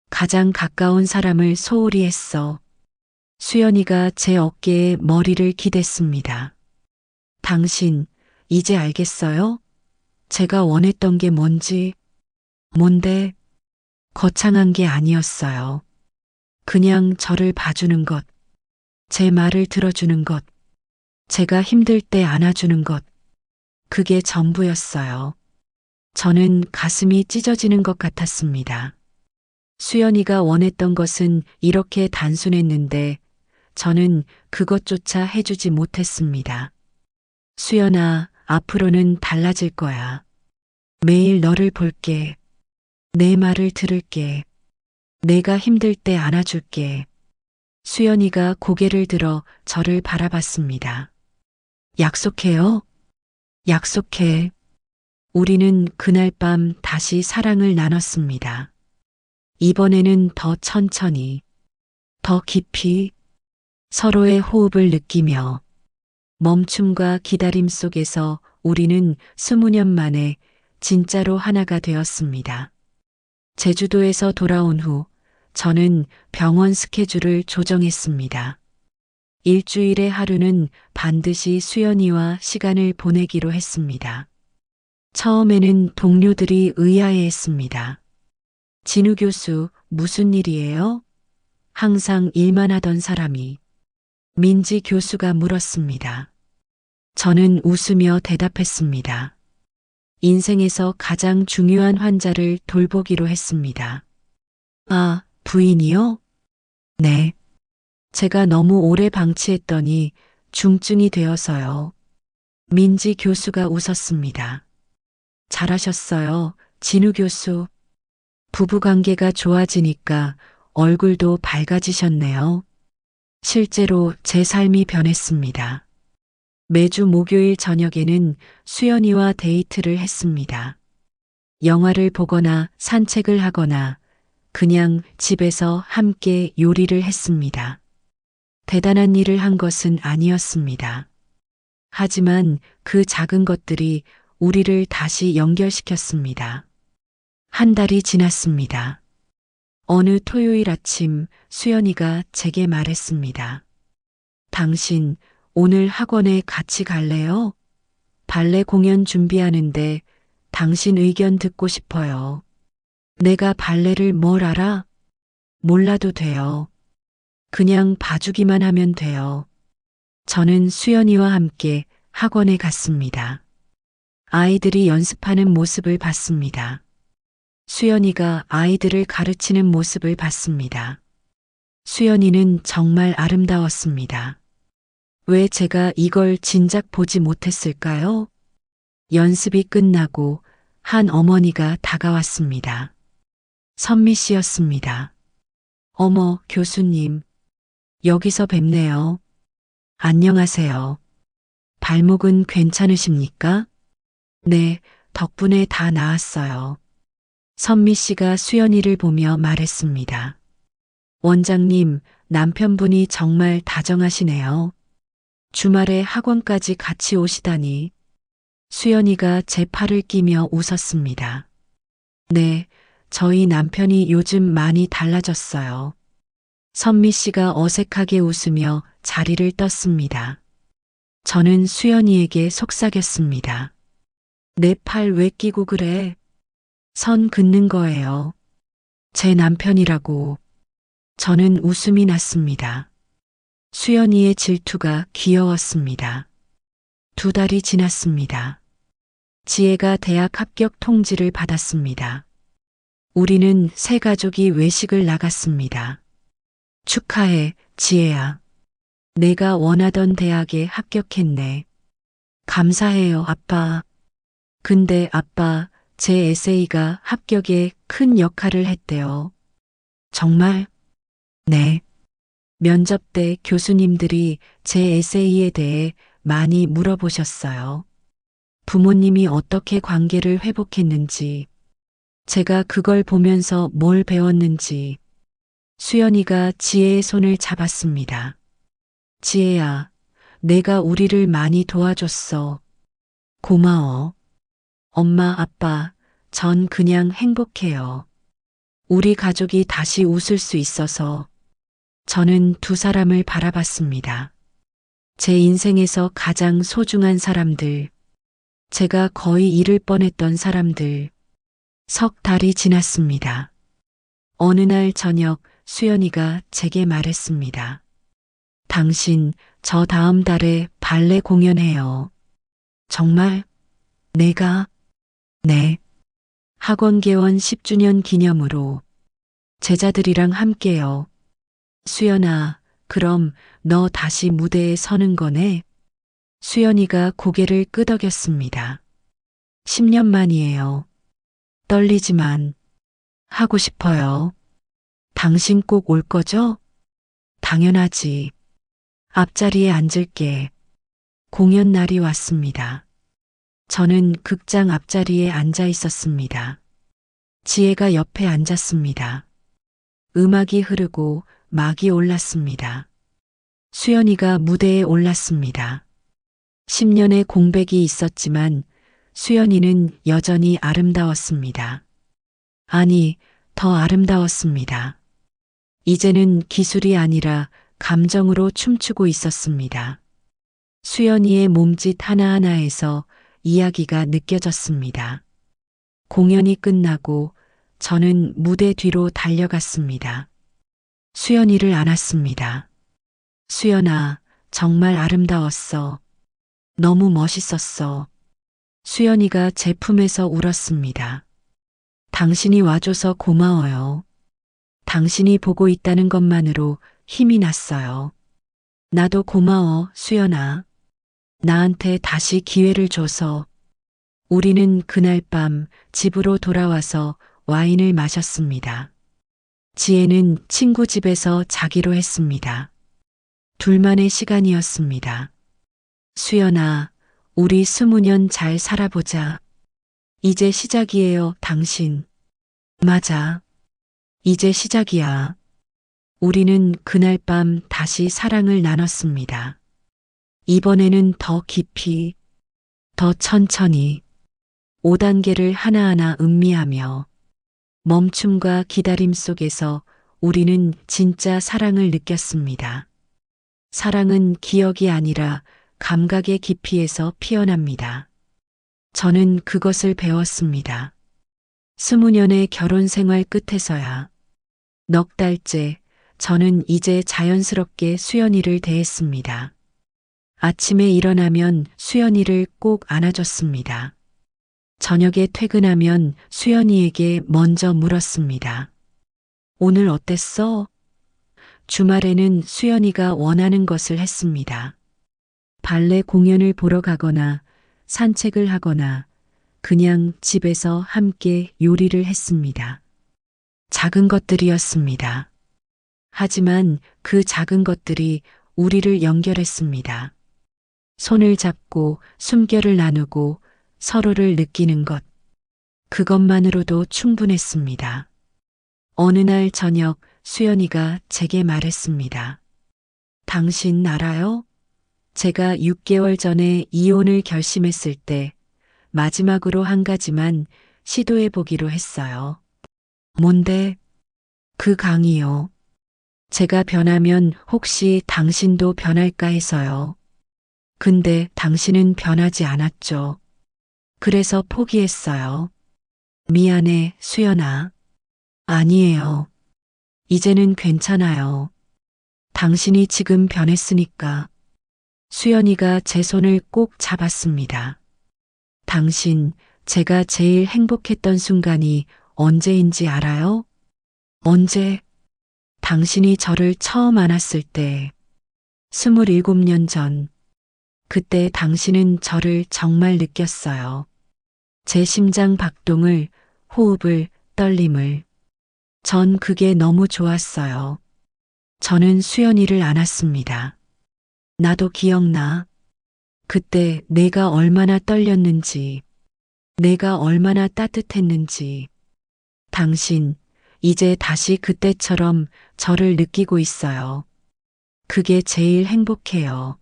가장 가까운 사람을 소홀히 했어. 수연이가 제 어깨에 머리를 기댔습니다. 당신, 이제 알겠어요? 제가 원했던 게 뭔지. 뭔데? 거창한 게 아니었어요. 그냥 저를 봐주는 것, 제 말을 들어주는 것, 제가 힘들 때 안아주는 것. 그게 전부였어요. 저는 가슴이 찢어지는 것 같았습니다. 수연이가 원했던 것은 이렇게 단순했는데 저는 그것조차 해주지 못했습니다. 수연아, 앞으로는 달라질 거야. 매일 너를 볼게. 내 말을 들을게. 내가 힘들 때 안아줄게. 수연이가 고개를 들어 저를 바라봤습니다. 약속해요? 약속해. 우리는 그날 밤 다시 사랑을 나눴습니다. 이번에는 더 천천히, 더 깊이 서로의 호흡을 느끼며 멈춤과 기다림 속에서 우리는 20년 만에 진짜로 하나가 되었습니다. 제주도에서 돌아온 후 저는 병원 스케줄을 조정했습니다. 일주일의 하루는 반드시 수연이와 시간을 보내기로 했습니다. 처음에는 동료들이 의아해했습니다. 진우 교수, 무슨 일이에요? 항상 일만 하던 사람이. 민지 교수가 물었습니다. 저는 웃으며 대답했습니다. 인생에서 가장 중요한 환자를 돌보기로 했습니다. 아, 부인이요? 네. 제가 너무 오래 방치했더니 중증이 되어서요. 민지 교수가 웃었습니다. 잘하셨어요, 진우 교수. 부부관계가 좋아지니까 얼굴도 밝아지셨네요. 실제로 제 삶이 변했습니다. 매주 목요일 저녁에는 수연이와 데이트를 했습니다. 영화를 보거나 산책을 하거나 그냥 집에서 함께 요리를 했습니다. 대단한 일을 한 것은 아니었습니다. 하지만 그 작은 것들이 우리를 다시 연결시켰습니다. 한 달이 지났습니다. 어느 토요일 아침 수연이가 제게 말했습니다. 당신 오늘 학원에 같이 갈래요? 발레 공연 준비하는데 당신 의견 듣고 싶어요. 내가 발레를 뭘 알아? 몰라도 돼요. 그냥 봐주기만 하면 돼요. 저는 수연이와 함께 학원에 갔습니다. 아이들이 연습하는 모습을 봤습니다. 수연이가 아이들을 가르치는 모습을 봤습니다. 수연이는 정말 아름다웠습니다. 왜 제가 이걸 진작 보지 못했을까요? 연습이 끝나고 한 어머니가 다가왔습니다. 선미 씨였습니다. 어머, 교수님. 여기서 뵙네요. 안녕하세요. 발목은 괜찮으십니까? 네, 덕분에 다 나았어요. 선미 씨가 수연이를 보며 말했습니다. 원장님, 남편분이 정말 다정하시네요. 주말에 학원까지 같이 오시다니. 수연이가 제 팔을 끼며 웃었습니다. 네, 저희 남편이 요즘 많이 달라졌어요. 선미 씨가 어색하게 웃으며 자리를 떴습니다. 저는 수연이에게 속삭였습니다. 내 팔 왜 끼고 그래? 선 긋는 거예요. 제 남편이라고. 저는 웃음이 났습니다. 수연이의 질투가 귀여웠습니다. 2달이 지났습니다. 지혜가 대학 합격 통지를 받았습니다. 우리는 세 가족이 외식을 나갔습니다. 축하해, 지혜야. 내가 원하던 대학에 합격했네. 감사해요, 아빠. 근데 아빠, 제 에세이가 합격에 큰 역할을 했대요. 정말? 네. 면접 때 교수님들이 제 에세이에 대해 많이 물어보셨어요. 부모님이 어떻게 관계를 회복했는지, 제가 그걸 보면서 뭘 배웠는지. 수연이가 지혜의 손을 잡았습니다. 지혜야, 내가 우리를 많이 도와줬어. 고마워. 엄마, 아빠, 전 그냥 행복해요. 우리 가족이 다시 웃을 수 있어서. 저는 2사람을 바라봤습니다. 제 인생에서 가장 소중한 사람들, 제가 거의 잃을 뻔했던 사람들. 3달이 지났습니다. 어느 날 저녁 수연이가 제게 말했습니다. 당신, 저 다음 달에 발레 공연해요. 정말? 내가? 네. 학원 개원 10주년 기념으로 제자들이랑 함께요. 수연아, 그럼 너 다시 무대에 서는 거네? 수연이가 고개를 끄덕였습니다. 10년 만이에요. 떨리지만 하고 싶어요. 당신 꼭 올 거죠? 당연하지. 앞자리에 앉을게. 공연 날이 왔습니다. 저는 극장 앞자리에 앉아 있었습니다. 지혜가 옆에 앉았습니다. 음악이 흐르고 막이 올랐습니다. 수연이가 무대에 올랐습니다. 10년의 공백이 있었지만 수연이는 여전히 아름다웠습니다. 아니, 더 아름다웠습니다. 이제는 기술이 아니라 감정으로 춤추고 있었습니다. 수연이의 몸짓 하나하나에서 이야기가 느껴졌습니다. 공연이 끝나고 저는 무대 뒤로 달려갔습니다. 수연이를 안았습니다. 수연아, 정말 아름다웠어. 너무 멋있었어. 수연이가 제 품에서 울었습니다. 당신이 와줘서 고마워요. 당신이 보고 있다는 것만으로 힘이 났어요. 나도 고마워, 수연아. 나한테 다시 기회를 줘서. 우리는 그날 밤 집으로 돌아와서 와인을 마셨습니다. 지혜는 친구 집에서 자기로 했습니다. 둘만의 시간이었습니다. 수연아, 우리 20년 잘 살아보자. 이제 시작이에요, 당신. 맞아. 이제 시작이야. 우리는 그날 밤 다시 사랑을 나눴습니다. 이번에는 더 깊이, 더 천천히, 5단계를 하나하나 음미하며 멈춤과 기다림 속에서 우리는 진짜 사랑을 느꼈습니다. 사랑은 기억이 아니라 감각의 깊이에서 피어납니다. 저는 그것을 배웠습니다. 20년의 결혼 생활 끝에서야. 넉 달째 저는 이제 자연스럽게 수연이를 대했습니다. 아침에 일어나면 수연이를 꼭 안아줬습니다. 저녁에 퇴근하면 수연이에게 먼저 물었습니다. 오늘 어땠어? 주말에는 수연이가 원하는 것을 했습니다. 발레 공연을 보러 가거나 산책을 하거나 그냥 집에서 함께 요리를 했습니다. 작은 것들이었습니다. 하지만 그 작은 것들이 우리를 연결했습니다. 손을 잡고 숨결을 나누고 서로를 느끼는 것. 그것만으로도 충분했습니다. 어느 날 저녁 수연이가 제게 말했습니다. 당신 알아요? 제가 6개월 전에 이혼을 결심했을 때 마지막으로 한 가지만 시도해 보기로 했어요. 뭔데? 그 강의요. 제가 변하면 혹시 당신도 변할까 해서요. 근데 당신은 변하지 않았죠. 그래서 포기했어요. 미안해, 수연아. 아니에요. 이제는 괜찮아요. 당신이 지금 변했으니까. 수연이가 제 손을 꼭 잡았습니다. 당신, 제가 제일 행복했던 순간이 언제인지 알아요? 언제? 당신이 저를 처음 안았을 때, 27년 전, 그때 당신은 저를 정말 느꼈어요. 제 심장 박동을, 호흡을, 떨림을. 전 그게 너무 좋았어요. 저는 수연이를 안았습니다. 나도 기억나. 그때 내가 얼마나 떨렸는지, 내가 얼마나 따뜻했는지. 당신, 이제 다시 그때처럼 저를 느끼고 있어요. 그게 제일 행복해요.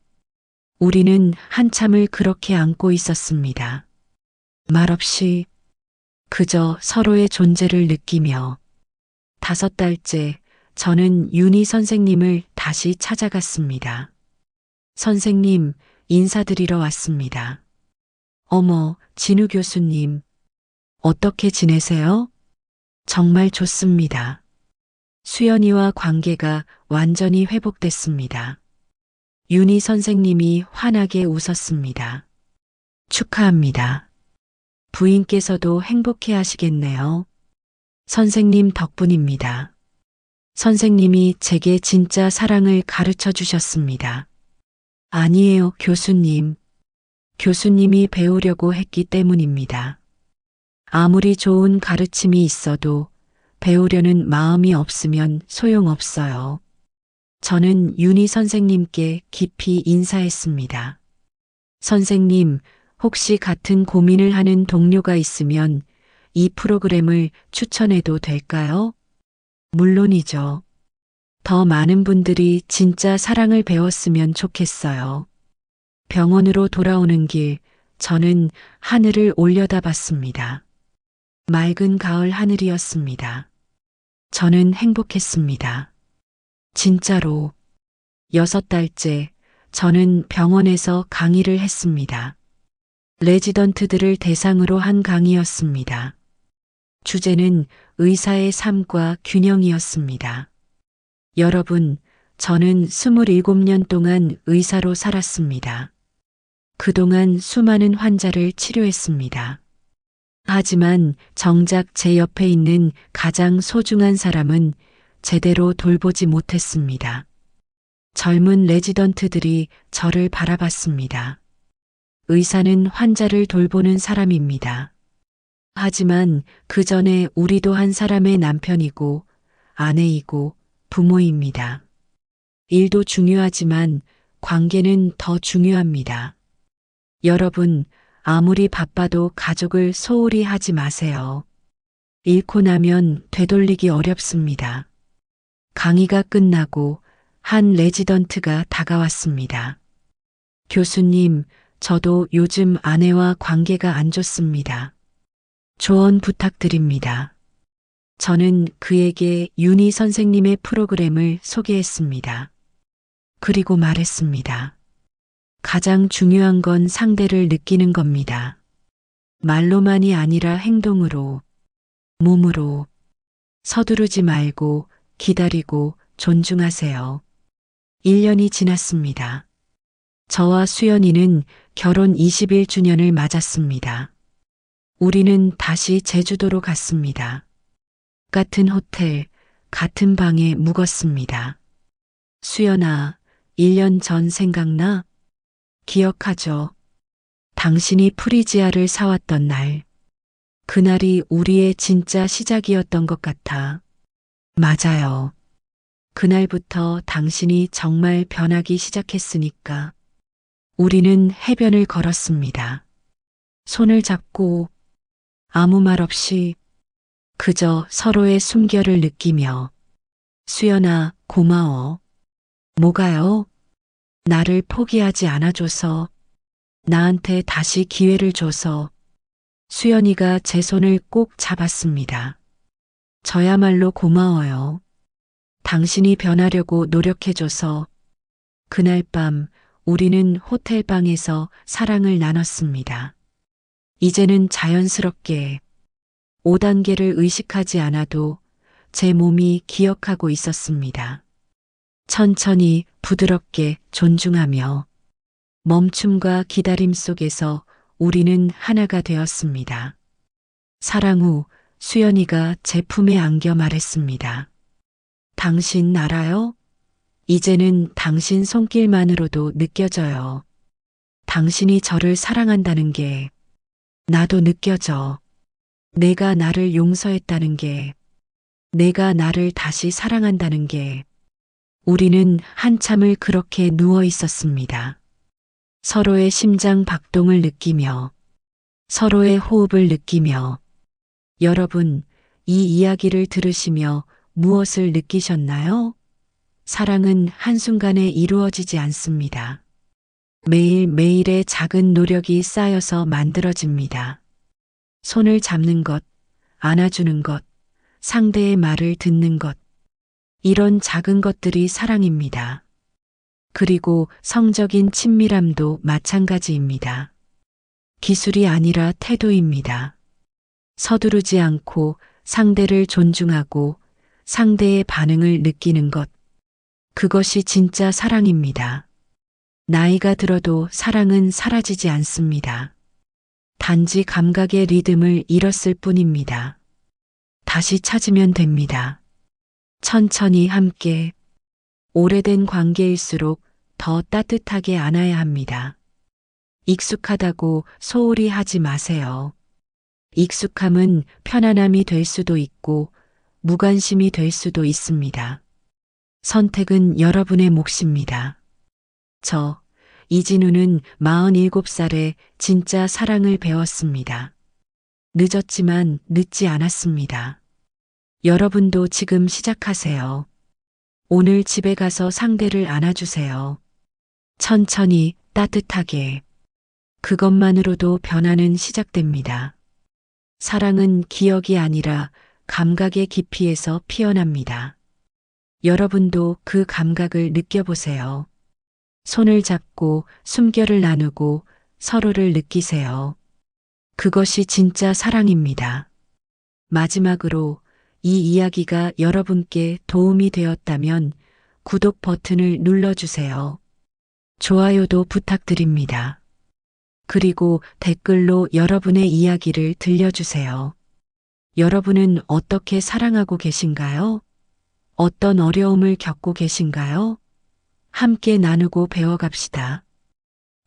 우리는 한참을 그렇게 안고 있었습니다. 말없이 그저 서로의 존재를 느끼며 5달째 저는 윤희 선생님을 다시 찾아갔습니다. 선생님, 인사드리러 왔습니다. 어머, 진우 교수님, 어떻게 지내세요? 정말 좋습니다. 수연이와 관계가 완전히 회복됐습니다. 윤희 선생님이 환하게 웃었습니다. 축하합니다. 부인께서도 행복해 하시겠네요. 선생님 덕분입니다. 선생님이 제게 진짜 사랑을 가르쳐 주셨습니다. 아니에요, 교수님. 교수님이 배우려고 했기 때문입니다. 아무리 좋은 가르침이 있어도 배우려는 마음이 없으면 소용없어요. 저는 윤희 선생님께 깊이 인사했습니다. 선생님, 혹시 같은 고민을 하는 동료가 있으면 이 프로그램을 추천해도 될까요? 물론이죠. 더 많은 분들이 진짜 사랑을 배웠으면 좋겠어요. 병원으로 돌아오는 길, 저는 하늘을 올려다봤습니다. 맑은 가을 하늘이었습니다. 저는 행복했습니다. 진짜로 6달째 저는 병원에서 강의를 했습니다. 레지던트들을 대상으로 한 강의였습니다. 주제는 의사의 삶과 균형이었습니다. 여러분, 저는 27년 동안 의사로 살았습니다. 그동안 수많은 환자를 치료했습니다. 하지만 정작 제 옆에 있는 가장 소중한 사람은 제대로 돌보지 못했습니다. 젊은 레지던트들이 저를 바라봤습니다. 의사는 환자를 돌보는 사람입니다. 하지만 그 전에 우리도 한 사람의 남편이고 아내이고 부모입니다. 일도 중요하지만 관계는 더 중요합니다. 여러분, 아무리 바빠도 가족을 소홀히 하지 마세요. 잃고 나면 되돌리기 어렵습니다. 강의가 끝나고 한 레지던트가 다가왔습니다. 교수님, 저도 요즘 아내와 관계가 안 좋습니다. 조언 부탁드립니다. 저는 그에게 윤희 선생님의 프로그램을 소개했습니다. 그리고 말했습니다. 가장 중요한 건 상대를 느끼는 겁니다. 말로만이 아니라 행동으로, 몸으로. 서두르지 말고 기다리고 존중하세요. 1년이 지났습니다. 저와 수연이는 결혼 21주년을 맞았습니다. 우리는 다시 제주도로 갔습니다. 같은 호텔, 같은 방에 묵었습니다. 수연아, 1년 전 생각나? 기억하죠? 당신이 프리지아를 사왔던 날. 그날이 우리의 진짜 시작이었던 것 같아. 맞아요. 그날부터 당신이 정말 변하기 시작했으니까. 우리는 해변을 걸었습니다. 손을 잡고 아무 말 없이 그저 서로의 숨결을 느끼며 수연아, 고마워. 뭐가요? 나를 포기하지 않아줘서, 나한테 다시 기회를 줘서. 수연이가 제 손을 꼭 잡았습니다. 저야말로 고마워요. 당신이 변하려고 노력해줘서. 그날 밤 우리는 호텔방에서 사랑을 나눴습니다. 이제는 자연스럽게 5단계를 의식하지 않아도 제 몸이 기억하고 있었습니다. 천천히 부드럽게 존중하며 멈춤과 기다림 속에서 우리는 하나가 되었습니다. 사랑 후 수연이가 제 품에 안겨 말했습니다. 당신 알아요? 이제는 당신 손길만으로도 느껴져요. 당신이 저를 사랑한다는 게 나도 느껴져. 내가 나를 용서했다는 게, 내가 나를 다시 사랑한다는 게. 우리는 한참을 그렇게 누워 있었습니다. 서로의 심장 박동을 느끼며, 서로의 호흡을 느끼며. 여러분, 이 이야기를 들으시며 무엇을 느끼셨나요? 사랑은 한순간에 이루어지지 않습니다. 매일매일의 작은 노력이 쌓여서 만들어집니다. 손을 잡는 것, 안아주는 것, 상대의 말을 듣는 것. 이런 작은 것들이 사랑입니다. 그리고 성적인 친밀함도 마찬가지입니다. 기술이 아니라 태도입니다. 서두르지 않고 상대를 존중하고 상대의 반응을 느끼는 것. 그것이 진짜 사랑입니다. 나이가 들어도 사랑은 사라지지 않습니다. 단지 감각의 리듬을 잃었을 뿐입니다. 다시 찾으면 됩니다. 천천히 함께. 오래된 관계일수록 더 따뜻하게 안아야 합니다. 익숙하다고 소홀히 하지 마세요. 익숙함은 편안함이 될 수도 있고 무관심이 될 수도 있습니다. 선택은 여러분의 몫입니다. 이진우는 47살에 진짜 사랑을 배웠습니다. 늦었지만 늦지 않았습니다. 여러분도 지금 시작하세요. 오늘 집에 가서 상대를 안아주세요. 천천히, 따뜻하게. 그것만으로도 변화는 시작됩니다. 사랑은 기억이 아니라 감각의 깊이에서 피어납니다. 여러분도 그 감각을 느껴보세요. 손을 잡고 숨결을 나누고 서로를 느끼세요. 그것이 진짜 사랑입니다. 마지막으로 이 이야기가 여러분께 도움이 되었다면 구독 버튼을 눌러주세요. 좋아요도 부탁드립니다. 그리고 댓글로 여러분의 이야기를 들려주세요. 여러분은 어떻게 사랑하고 계신가요? 어떤 어려움을 겪고 계신가요? 함께 나누고 배워갑시다.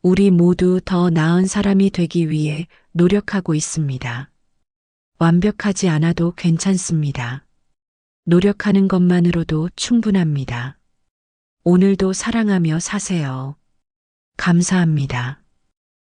우리 모두 더 나은 사람이 되기 위해 노력하고 있습니다. 완벽하지 않아도 괜찮습니다. 노력하는 것만으로도 충분합니다. 오늘도 사랑하며 사세요. 감사합니다.